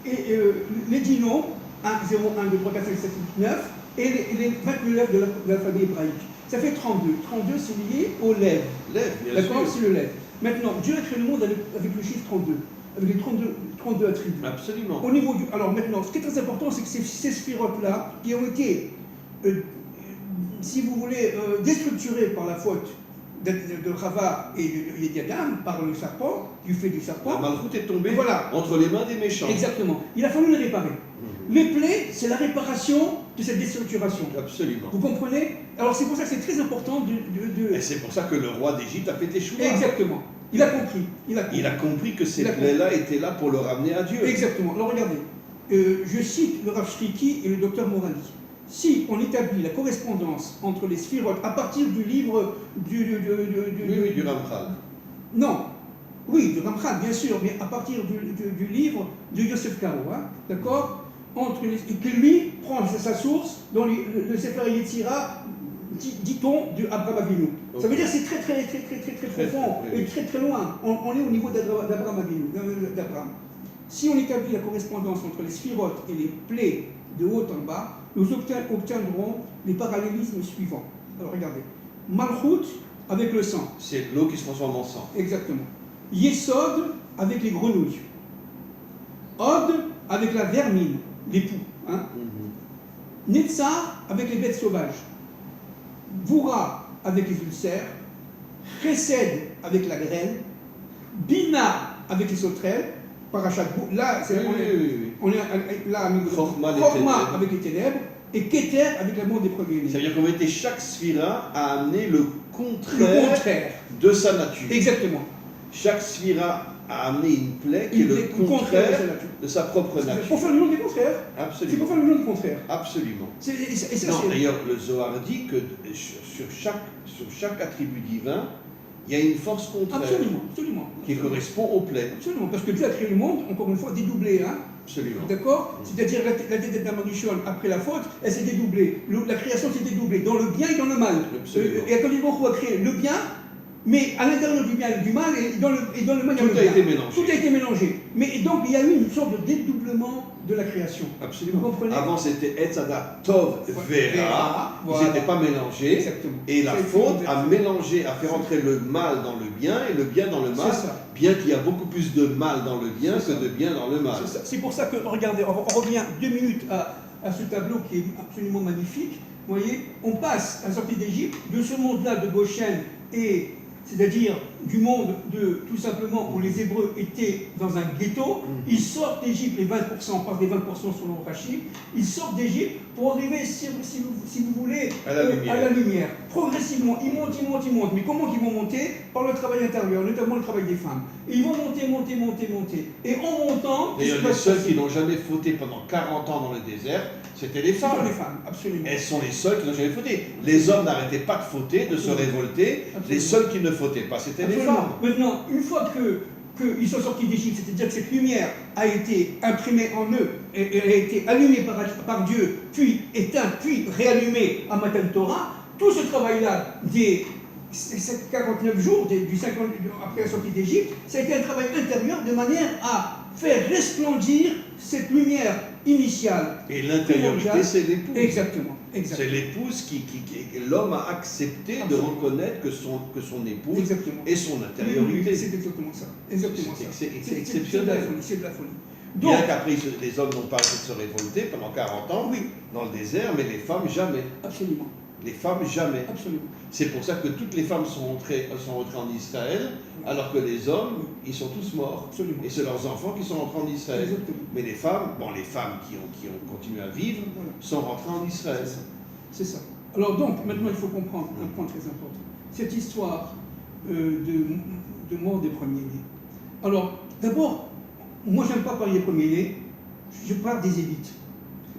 S2: les 10 nombres, 1, 0, 1, 2, 3, 4, 5, 6, 7, 8, 9, et les 29 lettres de l'alphabet hébraïque. Ça fait 32. 32, c'est lié aux lèvres. D'accord, c'est le lèvre. Maintenant, Dieu a créé le monde avec le chiffre 32, avec les 32 attributs.
S1: Absolument.
S2: Au niveau alors maintenant, ce qui est très important, c'est que ces sphirotes-là, qui ont été, si vous voulez, déstructurées par la faute de Rava et d'Adam, par le serpent, du fait du serpent.
S1: La Malchut est tombée
S2: voilà.
S1: entre les mains des méchants.
S2: Exactement. Il a fallu les réparer. Les plaies, c'est la réparation de cette déstructuration.
S1: Absolument.
S2: Vous comprenez? Alors c'est pour ça que c'est très important
S1: Et c'est pour ça que le roi d'Égypte a fait Teshuvah.
S2: Exactement. Il a compris.
S1: Il a compris que ces plaies-là étaient là pour le ramener à Dieu.
S2: Exactement. Alors regardez, je cite le Rav Shriki et le docteur Morali. Si on établit la correspondance entre les sphirotes à partir du livre du
S1: Ramchal.
S2: Non. Oui, du Ramchal, bien sûr, mais à partir du livre de Yosef Karo, hein, d'accord, que lui prend sa source dans le Sefer Yetzira, dit-on, de Abraham Avinu. Okay. Ça veut dire que c'est très profond et très loin. On est au niveau d'Abraham Avinu, d'Abraham. Si on établit la correspondance entre les sphirotes et les plaies de haut en bas, nous obtiendrons les parallélismes suivants. Alors regardez. Malchut avec le sang.
S1: C'est l'eau qui se transforme en sang.
S2: Exactement. Yesod avec les grenouilles. Od avec la vermine, les poux. Hein. Netzar avec les bêtes sauvages. Voura avec les ulcères. Chesed avec la grêle. Bina avec les sauterelles. Parachat. Là, on est là Chokma avec les ténèbres. Et Keter avec la mort des premiers-nés.
S1: Ça veut dire qu'en réalité, chaque sphira a amené le contraire de sa nature.
S2: Exactement.
S1: Chaque sphira a amené une plaie qui est le contraire de sa propre nature.
S2: C'est pour faire le nom des contraires.
S1: Absolument.
S2: C'est pour faire le nom du contraire.
S1: Absolument. D'ailleurs, le Zohar dit que sur chaque attribut divin, il y a une force contraire.
S2: Absolument.
S1: Qui correspond aux plaies.
S2: Absolument. Parce que Dieu a créé le monde, encore une fois, dédoublé. Hein.
S1: Absolument.
S2: D'accord. C'est-à-dire la tête d'Adam Rishon, après la faute, elle s'est dédoublée. La création s'est dédoublée, dans le bien et dans le mal. Et quand il a créé le bien, Mais à l'intérieur du bien et du mal, et dans le mal, il y a le
S1: Tout a
S2: bien.
S1: été mélangé.
S2: Tout a été mélangé. Mais donc il y a eu une sorte de dédoublement de la création.
S1: Absolument.
S2: Vous comprenez?
S1: Avant, c'était Etzada Tov Vera, ils
S2: voilà.
S1: n'étaient pas mélangés.
S2: Exactement.
S1: Et la
S2: Ça,
S1: faute
S2: il faut
S1: a mélangé, a fait rentrer le mal dans le bien et le bien dans le mal,
S2: C'est ça.
S1: bien qu'il y a beaucoup plus de mal dans le bien
S2: C'est
S1: que
S2: ça.
S1: de bien dans le mal.
S2: C'est pour ça que, regardez, on revient 2 minutes à ce tableau qui est absolument magnifique. Vous voyez, on passe à la sortie d'Égypte, de ce monde-là de Goshen, et c'est-à-dire du monde de, tout simplement, où les Hébreux étaient dans un ghetto, ils sortent d'Égypte, les 20%, on parle des 20% selon Rachid, ils sortent d'Égypte pour arriver, si vous voulez,
S1: À la lumière.
S2: Progressivement, ils montent. Mais comment ils vont monter? Par le travail intérieur, notamment le travail des femmes. Et ils vont monter. Et en montant...
S1: D'ailleurs, les seuls qui n'ont jamais fauté pendant 40 ans dans le désert, c'était les
S2: Ce
S1: femmes.
S2: sont les femmes, absolument.
S1: Elles sont les seules qui n'ont jamais fauté. Les hommes n'arrêtaient pas de fauter, de se révolter.
S2: Absolument.
S1: Les seuls qui ne fautaient pas, c'était les femmes.
S2: Maintenant, une fois qu'ils sont sortis d'Égypte, c'est-à-dire que cette lumière a été imprimée en eux, et elle a été allumée par Dieu, puis éteinte, puis réallumée à Matan Torah, tout ce travail-là des 49 jours, du 50, après la sortie d'Égypte, ça a été un travail intérieur de manière à faire resplendir cette lumière initiale.
S1: Et l'intériorité, c'est l'épouse.
S2: Exactement.
S1: C'est l'épouse l'homme a accepté de reconnaître que son épouse
S2: Exactement.
S1: et son intériorité.
S2: Oui, c'est exactement ça.
S1: C'est exceptionnel.
S2: C'est de la folie.
S1: Bien
S2: Donc,
S1: qu'après, les hommes n'ont pas arrêté de se révolter pendant 40 ans
S2: oui,
S1: dans le désert, mais les femmes jamais.
S2: absolument.
S1: Les femmes jamais.
S2: Absolument.
S1: C'est pour ça que toutes les femmes sont rentrées en Israël, alors que les hommes, ils sont tous morts.
S2: Absolument.
S1: Et c'est leurs enfants qui sont rentrés en Israël.
S2: Exactement.
S1: Mais les femmes qui ont continué à vivre,
S2: Voilà.
S1: sont rentrées en Israël.
S2: C'est ça. Alors donc, maintenant, il faut comprendre un point très important. Cette histoire de mort des premiers-nés. Alors, d'abord, moi, j'aime pas parler des premiers-nés, je parle des élites.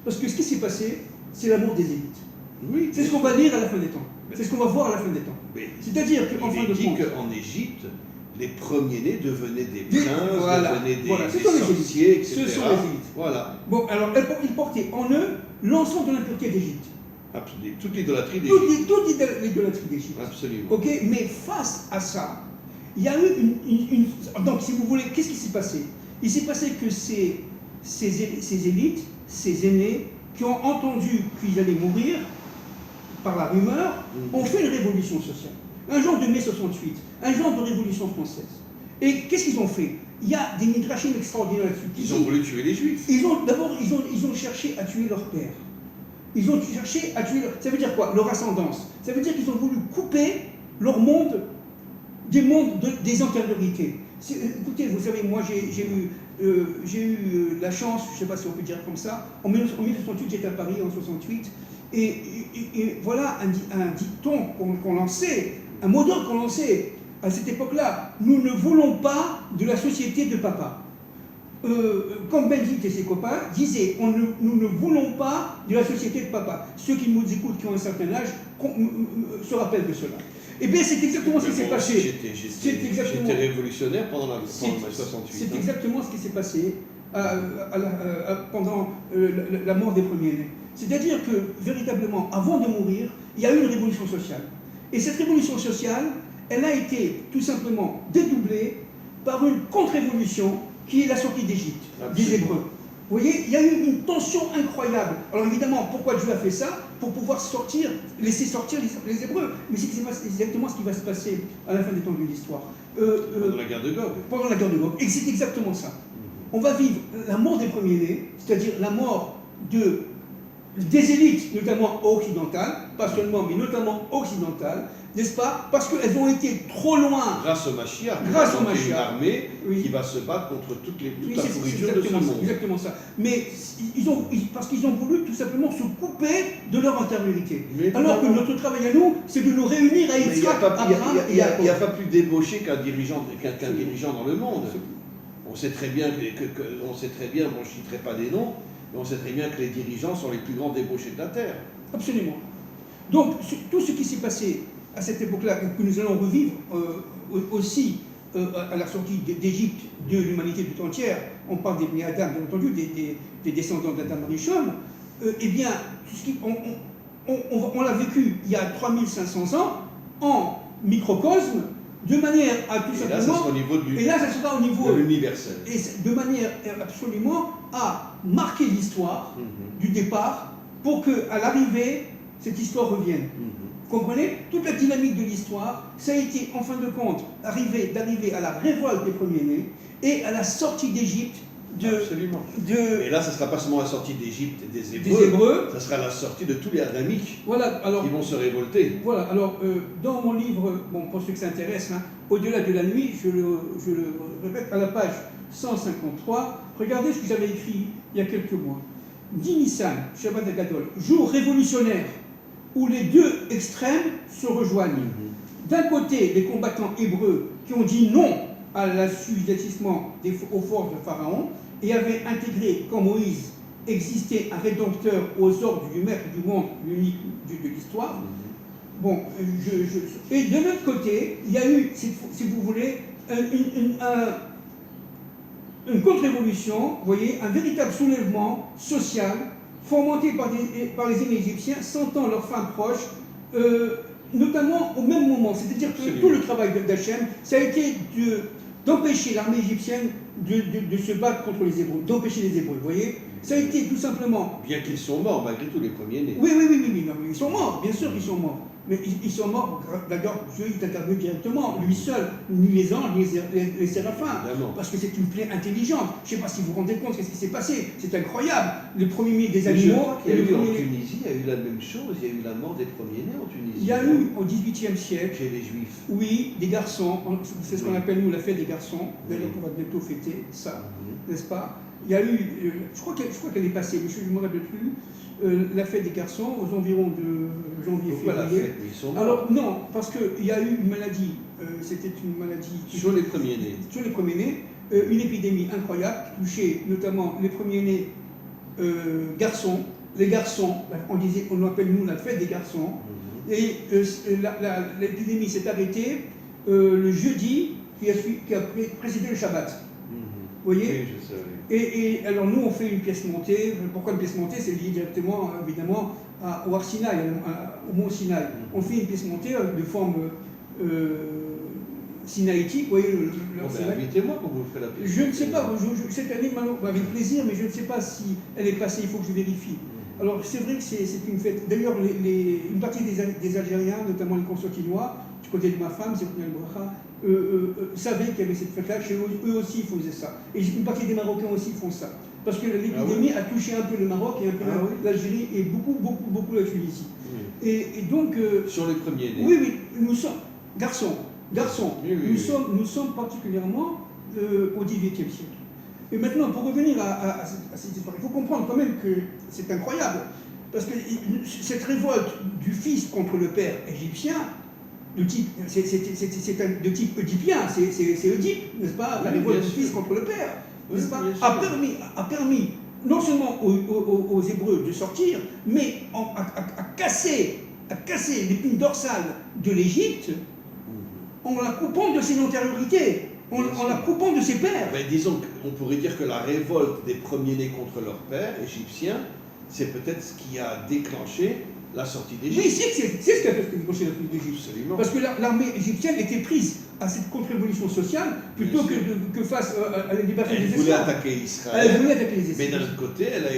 S2: Parce que ce qui s'est passé, c'est la mort des élites.
S1: Oui.
S2: C'est ce qu'on va lire à la fin des temps. C'est ce qu'on va voir à la fin des temps.
S1: Mais
S2: C'est-à-dire qu'en fin
S1: il
S2: de
S1: est dit
S2: compte...
S1: qu'en Égypte, les premiers-nés devenaient des
S2: Des-
S1: princes,
S2: voilà,
S1: devenaient des,
S2: voilà. Ce
S1: des
S2: sont les
S1: sorciers,
S2: élites.
S1: etc.
S2: Ce sont les élites.
S1: Voilà.
S2: Bon, alors, ils portaient en eux l'ensemble de l'impureté d'Égypte.
S1: Absolument. Toute l'idolâtrie d'Égypte.
S2: Toute l'idolâtrie d'Égypte.
S1: Absolument.
S2: Ok, mais face à ça, il y a eu donc, si vous voulez, qu'est-ce qui s'est passé? Il s'est passé que ces élites, ces aînés, qui ont entendu qu'ils allaient mourir par la rumeur, ont fait une révolution sociale. Un genre de mai 68, un genre de révolution française. Et qu'est-ce qu'ils ont fait? Il y a des midrashim extraordinaires là-dessus.
S1: Ils ont voulu tuer les Juifs.
S2: D'abord, ils ont cherché à tuer leur père. Ils ont cherché à tuer ça veut dire quoi? Leur ascendance. Ça veut dire qu'ils ont voulu couper leur monde des mondes des antériorités. Écoutez, vous savez, moi j'ai eu la chance, je ne sais pas si on peut dire comme ça, en 1968, j'étais à Paris en 68, et voilà un dicton qu'on lançait, un mot d'ordre qu'on lançait à cette époque-là. Nous ne voulons pas de la société de papa. Comme Benedict et ses copains disaient, nous ne voulons pas de la société de papa. Ceux qui nous écoutent, qui ont un certain âge, se rappellent de cela. Eh bien, c'est exactement ce qui s'est passé.
S1: J'étais révolutionnaire pendant mai 68.
S2: C'est exactement ce qui s'est passé pendant la mort des premiers-nés. C'est-à-dire que, véritablement, avant de mourir, il y a eu une révolution sociale. Et cette révolution sociale, elle a été tout simplement dédoublée par une contre-révolution qui est la sortie d'Égypte, des Hébreux. Vous voyez, il y a eu une tension incroyable. Alors évidemment, pourquoi Dieu a fait ça? Pour pouvoir laisser sortir les Hébreux. Mais c'est exactement ce qui va se passer à la fin des temps de l'histoire.
S1: Pendant la guerre de Gog.
S2: Pendant la guerre de Gog. Et c'est exactement ça. On va vivre la mort des premiers-nés, c'est-à-dire la mort des élites, notamment occidentales, pas seulement, mais notamment occidentales, n'est-ce pas? Parce qu'elles ont été trop loin.
S1: Grâce au Mashiach.
S2: Grâce au
S1: une
S2: Mashiach.
S1: armée
S2: Oui.
S1: qui va se battre contre toute la
S2: C'est
S1: pourriture de ce
S2: exactement ça,
S1: monde.
S2: exactement ça. Mais parce qu'ils ont voulu tout simplement se couper de leur antériorité.
S1: Mais
S2: Alors que
S1: non.
S2: notre travail à nous, c'est de nous réunir à
S1: Mais il n'y a,
S2: Yitzhak, Abraham et
S1: il y a
S2: Jacob.
S1: pas plus débauché qu'un dirigeant dans le monde. On sait très bien, on sait très bien, bon, je ne citerai pas des noms, mais on sait très bien que les dirigeants sont les plus grands débauchés de la Terre.
S2: Absolument. Donc, tout ce qui s'est passé à cette époque-là, que nous allons revivre aussi à la sortie d'Égypte de l'humanité toute entière, on parle des Adam, bien entendu, des descendants d'Adam Rishon, eh bien, on l'a vécu il y a 3500 ans en microcosme de manière à tout
S1: Et là, ça
S2: simplement.
S1: sera au niveau
S2: Et là, ça sera au niveau.
S1: de l'universel.
S2: Et de manière absolument à marquer l'histoire du départ pour qu'à l'arrivée, cette histoire revienne. Vous comprenez? Toute la dynamique de l'histoire, ça a été, en fin de compte, d'arriver à la révolte des premiers-nés et à la sortie d'Égypte
S1: Absolument. Et là, ce ne sera pas seulement la sortie d'Égypte et des
S2: Hébreux,
S1: ça sera la sortie de tous les Adamiques
S2: voilà, alors,
S1: qui vont se révolter.
S2: Voilà, alors, dans mon livre, bon, pour ceux que ça intéresse, hein, Au-delà de la nuit, je le répète, à la page 153, regardez ce que j'avais écrit il y a quelques mois. Di Nissan, Shabbat Agadol, jour révolutionnaire où les deux extrêmes se rejoignent. D'un côté, les combattants hébreux qui ont dit non à l'assujettissement aux forces de Pharaon et avaient intégré qu'en Moïse existait un rédempteur aux ordres du maître du monde, l'unique Dieu de l'histoire. Bon, et de l'autre côté, il y a eu, si vous voulez, une contre-révolution, vous voyez, un véritable soulèvement social fomenté par les aînés égyptiens, sentant leurs femmes proches, notamment au même moment. C'est-à-dire que tout le travail d'Hachem, ça a été d'empêcher l'armée égyptienne de se battre contre les Hébreux, d'empêcher les Hébreux, vous voyez. Ça a été tout simplement...
S1: Bien qu'ils sont morts, malgré tout, les premiers-nés.
S2: Oui, non, ils sont morts, bien sûr qu'ils sont morts. Mais ils sont morts, d'ailleurs, Dieu est intervenu directement, lui seul, ni les anges, ni les séraphins.
S1: Évidemment.
S2: Parce que c'est une plaie intelligente. Je ne sais pas si vous vous rendez compte de ce qui s'est passé. C'est incroyable. Les premiers des animaux...
S1: Je crois qu'il y a eu en Tunisie, il y a eu la même chose. Il y a eu la mort des premiers-nés en Tunisie.
S2: Il y a eu, au XVIIIe siècle...
S1: Chez les Juifs.
S2: Oui, des garçons. C'est ce qu'on appelle, nous, la fête des garçons. D'ailleurs, on va bientôt fêter ça, n'est-ce pas? Il y a eu... Je crois qu'elle est passée, mais je ne me rappelle plus. La fête des garçons aux environs de janvier-février. Alors non, parce qu'il y a eu une maladie, c'était une maladie...
S1: Sur les premiers-nés.
S2: Sur les premiers-nés, une épidémie incroyable qui touchait notamment les premiers-nés garçons. Les garçons, on appelle nous la fête des garçons. Et l'épidémie s'est arrêtée le jeudi qui a précédé le Shabbat. Vous voyez?
S1: Oui, je sais.
S2: Et alors nous, on fait une pièce montée. Pourquoi une pièce montée? C'est lié directement, évidemment, au Har Sinaï, au mont Sinaï. On fait une pièce montée de forme sinaïtique. Vous voyez,
S1: invitez-moi quand vous ferez la pièce.
S2: Je ne sais pas, cette année, avec plaisir, mais je ne sais pas si elle est passée, il faut que je vérifie. Alors c'est vrai que c'est une fête. D'ailleurs, une partie des Algériens, notamment les Constantinois, du côté de ma femme, Zéphania El-Bracha, savaient qu'il y avait cette fête-là, chez eux aussi ils faisaient ça. Et une partie des Marocains aussi font ça. Parce que l'épidémie a touché un peu le Maroc et un peu l'Algérie et beaucoup la Tunisie. Et donc...
S1: sur les premiers-nés.
S2: Oui, nous sommes... Garçons,
S1: oui.
S2: Nous sommes particulièrement au XVIIIe siècle. Et maintenant, pour revenir à cette histoire, il faut comprendre quand même que c'est incroyable. Parce que cette révolte du fils contre le père égyptien, c'est de type oedipien, c'est Oedipe, n'est-ce pas? La révolte du fils contre le père, n'est-ce pas? A permis non seulement aux Hébreux de sortir, mais à casser l'épine dorsale de l'Égypte en la coupant de ses antériorités, en la coupant de ses pères.
S1: Ben, disons qu'on pourrait dire que la révolte des premiers-nés contre leur père égyptien, c'est peut-être ce qui a déclenché la sortie d'Égypte.
S2: Oui, c'est ce qui a déclenché la sortie d'Égypte. Parce que l'armée égyptienne était prise à cette contre-révolution sociale plutôt que face à la liberté des esclaves.
S1: Elle voulait attaquer Israël.
S2: Elle voulait attaquer les esclaves.
S1: Mais d'un autre côté, elle a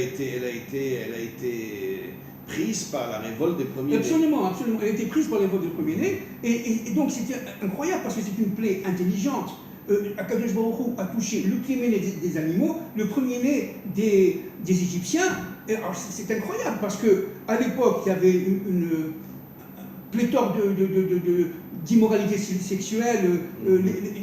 S1: été prise par la révolte des premiers-nés.
S2: Absolument. Elle a été prise par la révolte des premiers-nés. Et donc c'était incroyable parce que c'est une plaie intelligente. Akadosh Baruch Hu a touché le premier-né des animaux, le premier-né des Égyptiens. C'est incroyable parce qu'à l'époque, il y avait une pléthore d'immoralité sexuelle.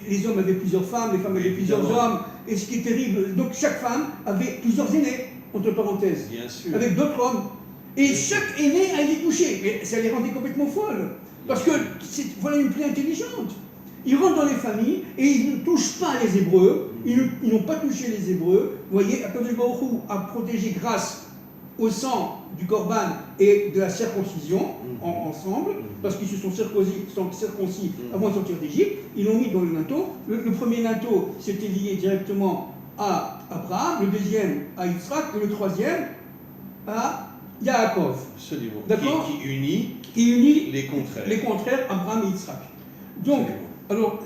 S2: Les hommes avaient plusieurs femmes, les femmes avaient plusieurs hommes. Et ce qui est terrible, donc chaque femme avait plusieurs aînés, entre parenthèses,
S1: bien sûr,
S2: avec d'autres hommes. Et chaque aîné a été touché. Mais ça les rendait complètement folles. Parce que voilà une plaie intelligente. Ils rentrent dans les familles et ils ne touchent pas les Hébreux. Ils n'ont pas touché les Hébreux. Vous voyez, Akadosh Baruch Hu a protégé grâce au sang du Corban et de la circoncision ensemble, parce qu'ils se sont circoncis avant de sortir d'Égypte. Ils l'ont mis dans le linteau. Le premier linteau, c'était lié directement à Abraham, le deuxième à Yitzhak, et le troisième à Yaakov.
S1: Absolument.
S2: D'accord ?
S1: Qui unit
S2: les
S1: contraires.
S2: Les contraires, Abraham et Yitzhak. Donc, Alors,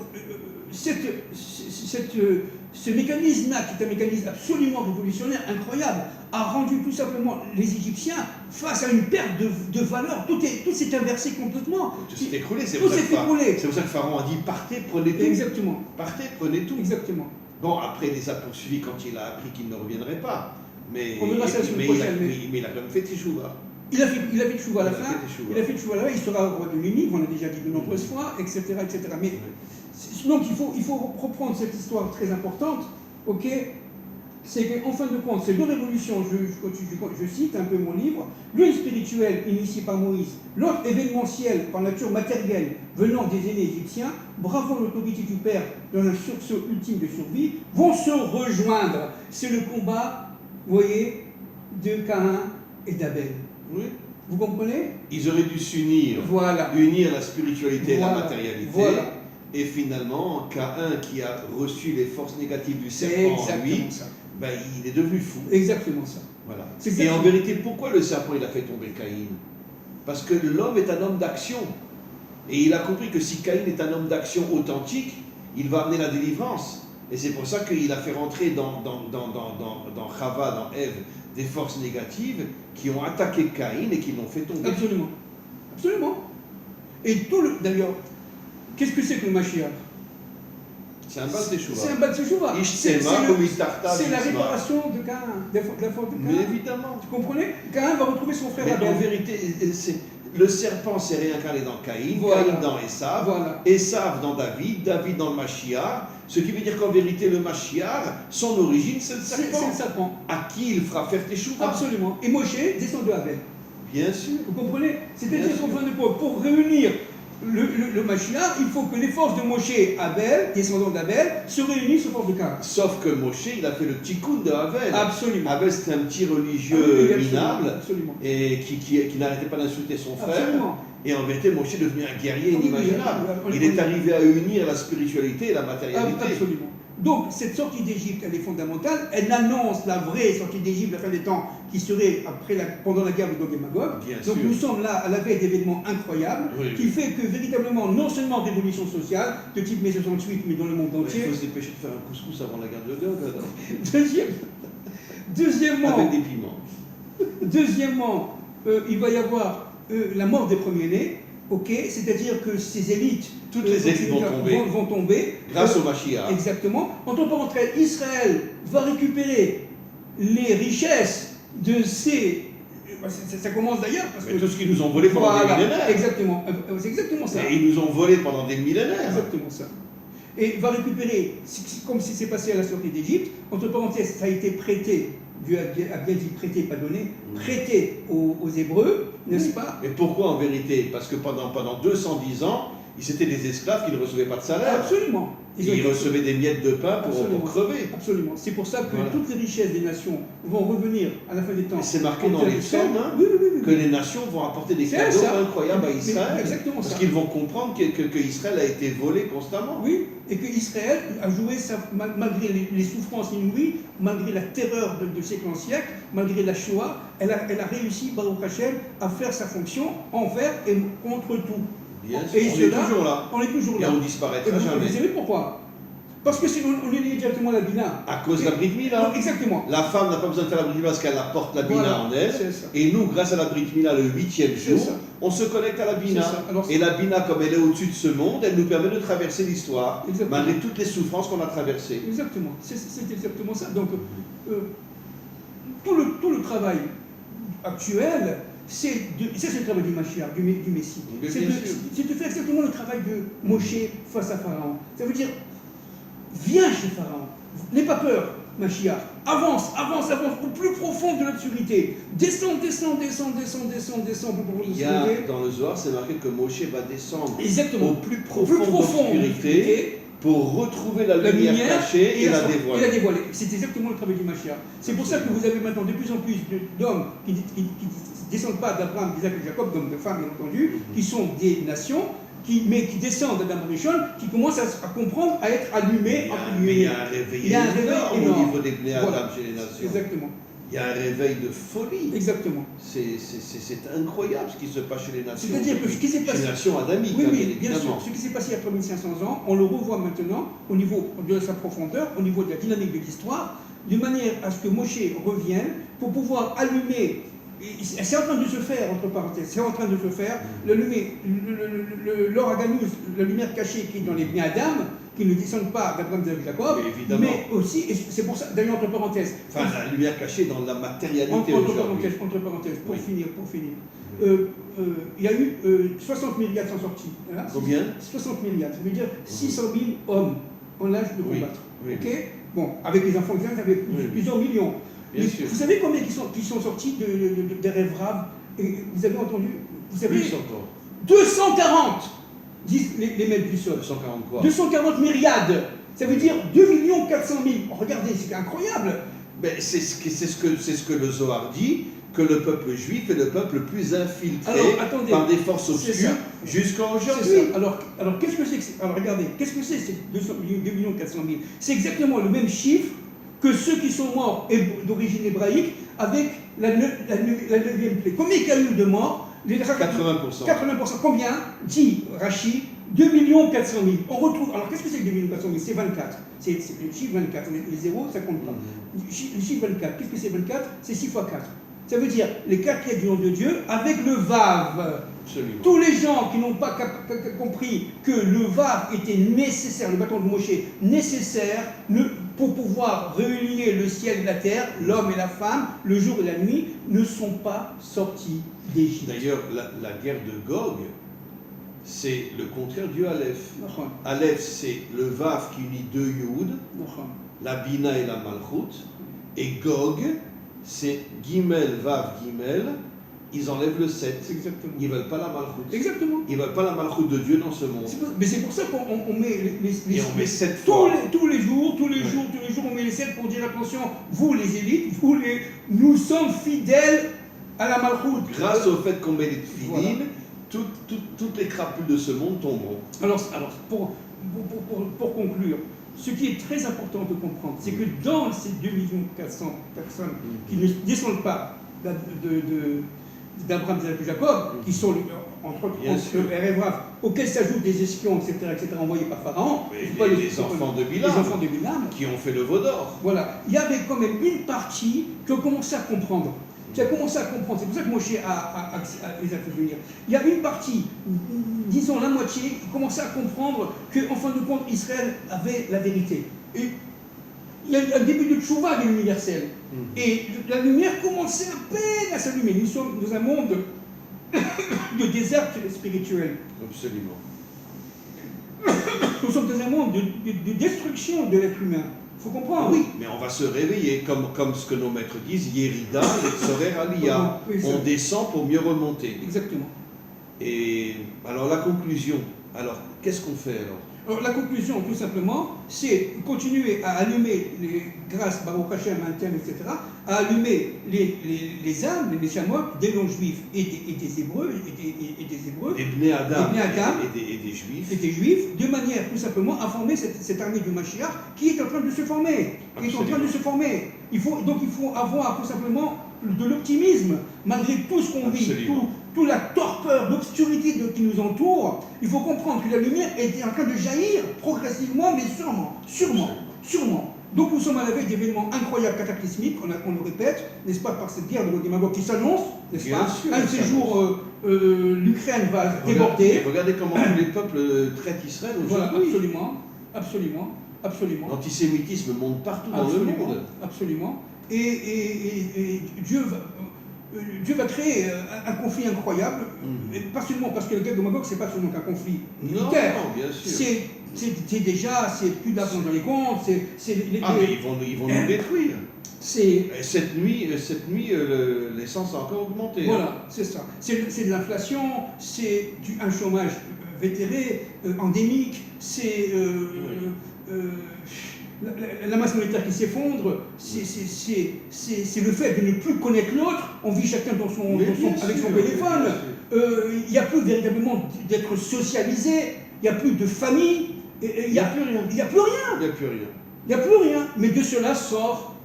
S2: ce mécanisme-là, qui est un mécanisme absolument révolutionnaire, incroyable, a rendu tout simplement les Égyptiens face à une perte de valeur. Tout s'est inversé complètement.
S1: Tout s'est écroulé. C'est
S2: Tout
S1: pour,
S2: s'est écroulé.
S1: pour ça que Pharaon a dit partez, prenez tout.
S2: Exactement.
S1: Partez, prenez tout.
S2: Exactement.
S1: Bon, après, il les a poursuivis quand il a appris qu'il ne reviendrait pas. Mais,
S2: On verra ça la semaine prochaine,
S1: mais il a quand même fait Teshuva.
S2: Il a fait Tchouva à la fin.
S1: Il
S2: Il a fait Tchouva à la fin. Il sera roi de Ninive, on l'a déjà dit de nombreuses fois, etc. etc. Mais donc il faut reprendre cette histoire très importante, ok? C'est qu'en fin de compte, ces deux révolutions, je cite un peu mon livre, l'une spirituelle initiée par Moïse, l'autre événementielle par nature matérielle venant des aînés égyptiens, bravant l'autorité du Père dans un sursaut ultime de survie, vont se rejoindre. C'est le combat, vous voyez, de Caïn et d'Abel.
S1: Oui.
S2: Vous comprenez?
S1: Ils auraient dû s'unir,
S2: voilà.
S1: unir la spiritualité et la matérialité.
S2: Voilà.
S1: Et finalement, Caïn, qui a reçu les forces négatives du serpent en lui, ben, il est devenu fou.
S2: Exactement ça.
S1: Voilà.
S2: Et
S1: en vérité, pourquoi le serpent il a fait tomber Caïn? Parce que l'homme est un homme d'action. Et il a compris que si Caïn est un homme d'action authentique, il va amener la délivrance. Et c'est pour ça qu'il a fait rentrer dans Chava, dans Ève, des forces négatives qui ont attaqué Caïn et qui l'ont fait tomber.
S2: Absolument. Absolument. Et d'ailleurs, qu'est-ce que c'est que le Mashiach?
S1: C'est un bal teshuva.
S2: C'est un bal teshuva. C'est la réparation de Caïn, de la faute de Caïn.
S1: Mais évidemment.
S2: Tu comprenez? Caïn va retrouver son frère Abel.
S1: En vérité, le serpent s'est réincarné dans Caïn,
S2: voilà.
S1: Caïn dans Esav,
S2: voilà.
S1: Esav dans David, David dans le Mashiach, ce qui veut dire qu'en vérité, le Mashiach, son origine, c'est le serpent.
S2: C'est le serpent.
S1: À qui il fera faire teshuva.
S2: Absolument. Et Moshe descend de Abel.
S1: Bien sûr.
S2: Vous comprenez? C'est-à-dire qu'en fin de compte, pour réunir le Mashiach, il faut que les forces de Moshe, Abel, descendant d'Abel, se réunissent aux forces de Caïn.
S1: Sauf que Moshe, il a fait le tikkun de Abel.
S2: Absolument.
S1: Abel, c'était un petit religieux minable
S2: absolument.
S1: Et qui n'arrêtait pas d'insulter son frère.
S2: Absolument.
S1: Et en vérité, Moshe est devenu un guerrier inimaginable. Il est arrivé à unir la spiritualité et la matérialité.
S2: Absolument. Donc, cette sortie d'Égypte, elle est fondamentale. Elle annonce la vraie sortie d'Égypte, la fin des temps, qui serait pendant la guerre de Gog et Magog. Donc, nous sommes là à la veille d'événements incroyables, qui fait que véritablement, non seulement révolution sociale, de type mai 68, mais dans le monde entier.
S1: Il faut se dépêcher de faire un couscous avant la guerre de Gog.
S2: Deuxièmement,
S1: avec des piments.
S2: Deuxièmement, il va y avoir la mort des premiers-nés. Ok, c'est-à-dire que ces élites,
S1: toutes les élites
S2: vont tomber
S1: grâce au Mashiach.
S2: Exactement. Entre parenthèses, Israël va récupérer les richesses de ces. Ça commence d'ailleurs parce que
S1: tout ce qu'ils nous ont volé pendant des millénaires.
S2: Exactement. C'est exactement ça.
S1: Et ils nous ont volé pendant des millénaires.
S2: Exactement ça. Et va récupérer, comme si c'est passé à la sortie d'Égypte. Entre parenthèses, ça a été prêté. Dieu a bien dit prêter, pas donner, prêter aux Hébreux, n'est-ce pas?
S1: Mais pourquoi en vérité? Parce que pendant 210 ans, ils étaient des esclaves qui ne recevaient pas de salaire.
S2: Absolument.
S1: Ils recevaient des miettes de pain pour crever.
S2: Absolument. C'est pour ça que toutes les richesses des nations vont revenir à la fin des temps.
S1: C'est marqué dans les psaumes que les nations vont apporter des cadeaux incroyables à Israël.
S2: Exactement
S1: parce qu'ils vont comprendre que Israël a été volé constamment.
S2: Oui, et que Israël a joué, malgré les souffrances inouïes, malgré la terreur de siècle en siècle, malgré la Shoah, elle a réussi, Baruch Hashem, à faire sa fonction envers et contre tout.
S1: Bien sûr, on est toujours là.
S2: On est toujours là.
S1: Et on disparaîtra jamais.
S2: Vous savez pourquoi? Parce que on est lié directement à la Bina.
S1: À cause de la Brit Mila.
S2: Exactement.
S1: La femme n'a pas besoin de faire la Brit Mila parce qu'elle apporte la Bina en elle. Et nous, grâce à la Brit Mila, le 8e jour, on se connecte à la Bina. Et la Bina, comme elle est au-dessus de ce monde, elle nous permet de traverser l'histoire, malgré toutes les souffrances qu'on a traversées.
S2: Exactement. C'est exactement ça. Donc, tout le travail actuel, c'est le travail du Mashiach, du Messie. C'est de faire exactement le travail de Moshe face à Pharaon. Ça veut dire, viens chez Pharaon, n'aie pas peur, Mashiach. Avance au plus profond de l'obscurité. Descends.
S1: Il y a, dans le Zohar, c'est marqué que Moshe va descendre au plus profond de l'obscurité pour retrouver la lumière cachée et la dévoiler.
S2: C'est exactement le travail du Mashiach. C'est pour ça que vous avez maintenant de plus en plus d'hommes qui descendent pas d'Abraham, d'Isaac et Jacob, d'hommes de femmes, bien entendu, qui sont des nations, mais qui descendent d'Adam Rishon, qui commencent à comprendre, à être allumés.
S1: Il y a un réveil énorme au niveau des Bnei Adam chez les nations.
S2: Exactement.
S1: Il y a un réveil de folie.
S2: Exactement.
S1: C'est incroyable ce qui se passe chez les nations.
S2: C'est-à-dire que ce qui s'est passé...
S1: Chez les nations adamiques,
S2: oui,
S1: hein,
S2: oui, bien sûr. Ce qui s'est passé il y a 3500 ans, on le revoit maintenant au niveau de sa profondeur, au niveau de la dynamique de l'histoire, de manière à ce que Moshe revienne pour pouvoir allumer. C'est en train de se faire, entre parenthèses, c'est en train de se faire, l'oraganus, la lumière cachée qui est dans les biens Adam, qui ne descendent pas d'Abraham, Isaac, Jacob, mais aussi, et c'est pour ça, d'ailleurs entre parenthèses.
S1: Enfin, la lumière cachée dans la matérialité
S2: entre parenthèses, pour finir. Il y a eu 60 milliards sont sortis. Hein,
S1: combien
S2: 60 milliards, ça veut dire 600 000 hommes en l'âge de combattre.
S1: Oui.
S2: Ok. Bon, avec les enfants d'Israël, ça fait plusieurs millions. Vous savez combien qui sont sortis des rêves raves? Vous avez entendu? Vous savez, 240 disent les maîtres du sol.
S1: 240 quoi?
S2: 240 myriades. Ça veut dire 2 400 000. Regardez, c'est incroyable.
S1: C'est ce que le Zohar dit, que le peuple juif est le peuple le plus infiltré par des forces obscures jusqu'à aujourd'hui.
S2: Alors qu'est-ce que c'est que... Alors regardez, qu'est-ce que c'est 2 400 000? C'est exactement le même chiffre que ceux qui sont morts d'origine hébraïque avec la 9e plaie. Combien il y a eu de morts?
S1: 80%.
S2: 80%. Combien? Dit Rachi, 2 400 000. On retrouve. Alors qu'est-ce que c'est que 2 400 000? C'est 24. C'est le chiffre 24. Les zéros, ça compte pas. Le chiffre 24. Qu'est-ce que c'est 24? C'est 6 fois 4. Ça veut dire les 4 lettres du nom de Dieu avec le Vav.
S1: Absolument.
S2: Tous les gens qui n'ont pas compris que le Vav était nécessaire, le bâton de Moshe, nécessaire pour pouvoir réunir le ciel et la terre, l'homme et la femme, le jour et la nuit, ne sont pas sortis d'Égypte.
S1: D'ailleurs, la guerre de Gog, c'est le contraire du Aleph. Aleph, c'est le Vav qui unit deux Yud, la Bina et la Malchut, et Gog, c'est Gimel, Vav, Gimel, ils enlèvent le 7.
S2: Exactement.
S1: Ils ne veulent pas la Malchut.
S2: Exactement.
S1: Ils ne veulent pas la Malchut de Dieu dans ce monde.
S2: Mais c'est pour ça qu'on met
S1: et on met 7 fois.
S2: Tous les jours, on met les 7 pour dire attention, vous les élites, nous sommes fidèles à la Malchut.
S1: Grâce au fait qu'on met les tefilines, toutes les crapules de ce monde tomberont.
S2: Alors pour conclure, ce qui est très important de comprendre, c'est que dans ces 2 400 000 personnes qui ne descendent pas d'Abraham, Isaac et Jacob, qui sont entre Erev, auxquels s'ajoutent des espions, etc., envoyés par Pharaon,
S1: les enfants de Bilam, qui ont fait le veau d'or.
S2: Voilà, il y avait quand même une partie qui a commencé à comprendre. C'est pour ça que Moshe les a fait venir. Il y a une partie, disons la moitié, qui commençait à comprendre qu'en fin de compte, Israël avait la vérité. Et il y a un début de tchouva de l'universel. Et la lumière commençait à peine à s'allumer. Nous sommes dans un monde de désert spirituel.
S1: Absolument.
S2: Nous sommes dans un monde de destruction de l'être humain. Il faut comprendre.
S1: Oui, mais on va se réveiller, comme ce que nos maîtres disent, Yerida et Tzorer Aliyah. On descend pour mieux remonter.
S2: Exactement.
S1: Et alors la conclusion, qu'est-ce qu'on fait alors?
S2: Alors, la conclusion, tout simplement, c'est continuer à allumer, grâce Baruch Hashem interne, etc., à allumer les âmes, les chamois des non-juifs et des hébreux,
S1: des Bnei Adam
S2: et
S1: des
S2: juifs, de manière tout simplement à former cette armée du Mashiach qui est en train de se former. Il faut avoir tout simplement de l'optimisme, malgré tout ce qu'on vit, toute la torpeur, l'obscurité qui nous entoure. Il faut comprendre que la lumière est en train de jaillir progressivement, mais sûrement. Donc nous sommes à la veille d'événements incroyables, cataclysmiques, on le répète, n'est-ce pas, par cette guerre de Rodimagog qui s'annonce, n'est-ce pas? Un de ces jours, l'Ukraine va déborder.
S1: Regardez comment tous les peuples traitent Israël aujourd'hui.
S2: Voilà, absolument.
S1: L'antisémitisme monte partout dans le monde.
S2: Absolument. Et Dieu va créer un conflit incroyable, et pas seulement parce que le guerre de Magog, c'est pas seulement qu'un conflit militaire.
S1: Non, bien sûr.
S2: C'est plus d'argent dans les comptes,
S1: mais ils vont nous détruire. Cette nuit, l'essence a encore augmenté.
S2: Voilà, c'est ça. C'est de l'inflation, c'est un chômage vétéré, endémique, c'est la masse monétaire qui s'effondre, c'est le fait de ne plus connaître l'autre. On vit chacun avec son téléphone. Il n'y a plus véritablement d'être socialisé, il n'y a plus de famille, il n'y a plus rien. Mais de cela sort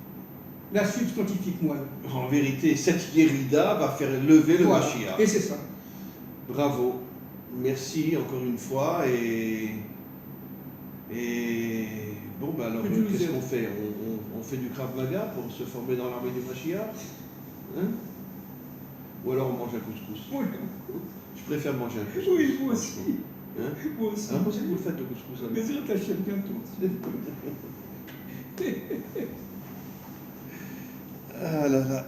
S2: la substantifique moelle.
S1: En vérité, cette Yérida va faire lever le
S2: Voilà.
S1: Mashiach.
S2: Et c'est ça.
S1: Bravo. Merci encore une fois. Et bon, bah alors,
S2: Que Dieu vous
S1: qu'est-ce
S2: aide.
S1: qu'on fait on fait du Krav Maga pour se former dans l'armée du Mashiach, hein? Ou alors on mange un couscous.
S2: Oui,
S1: Je préfère manger un couscous.
S2: oui, moi aussi.
S1: Hein?
S2: Moi aussi.
S1: Comment c'est que vous le faites le couscous
S2: Mais
S1: avec?
S2: je t'achète bientôt.
S1: Ah là là.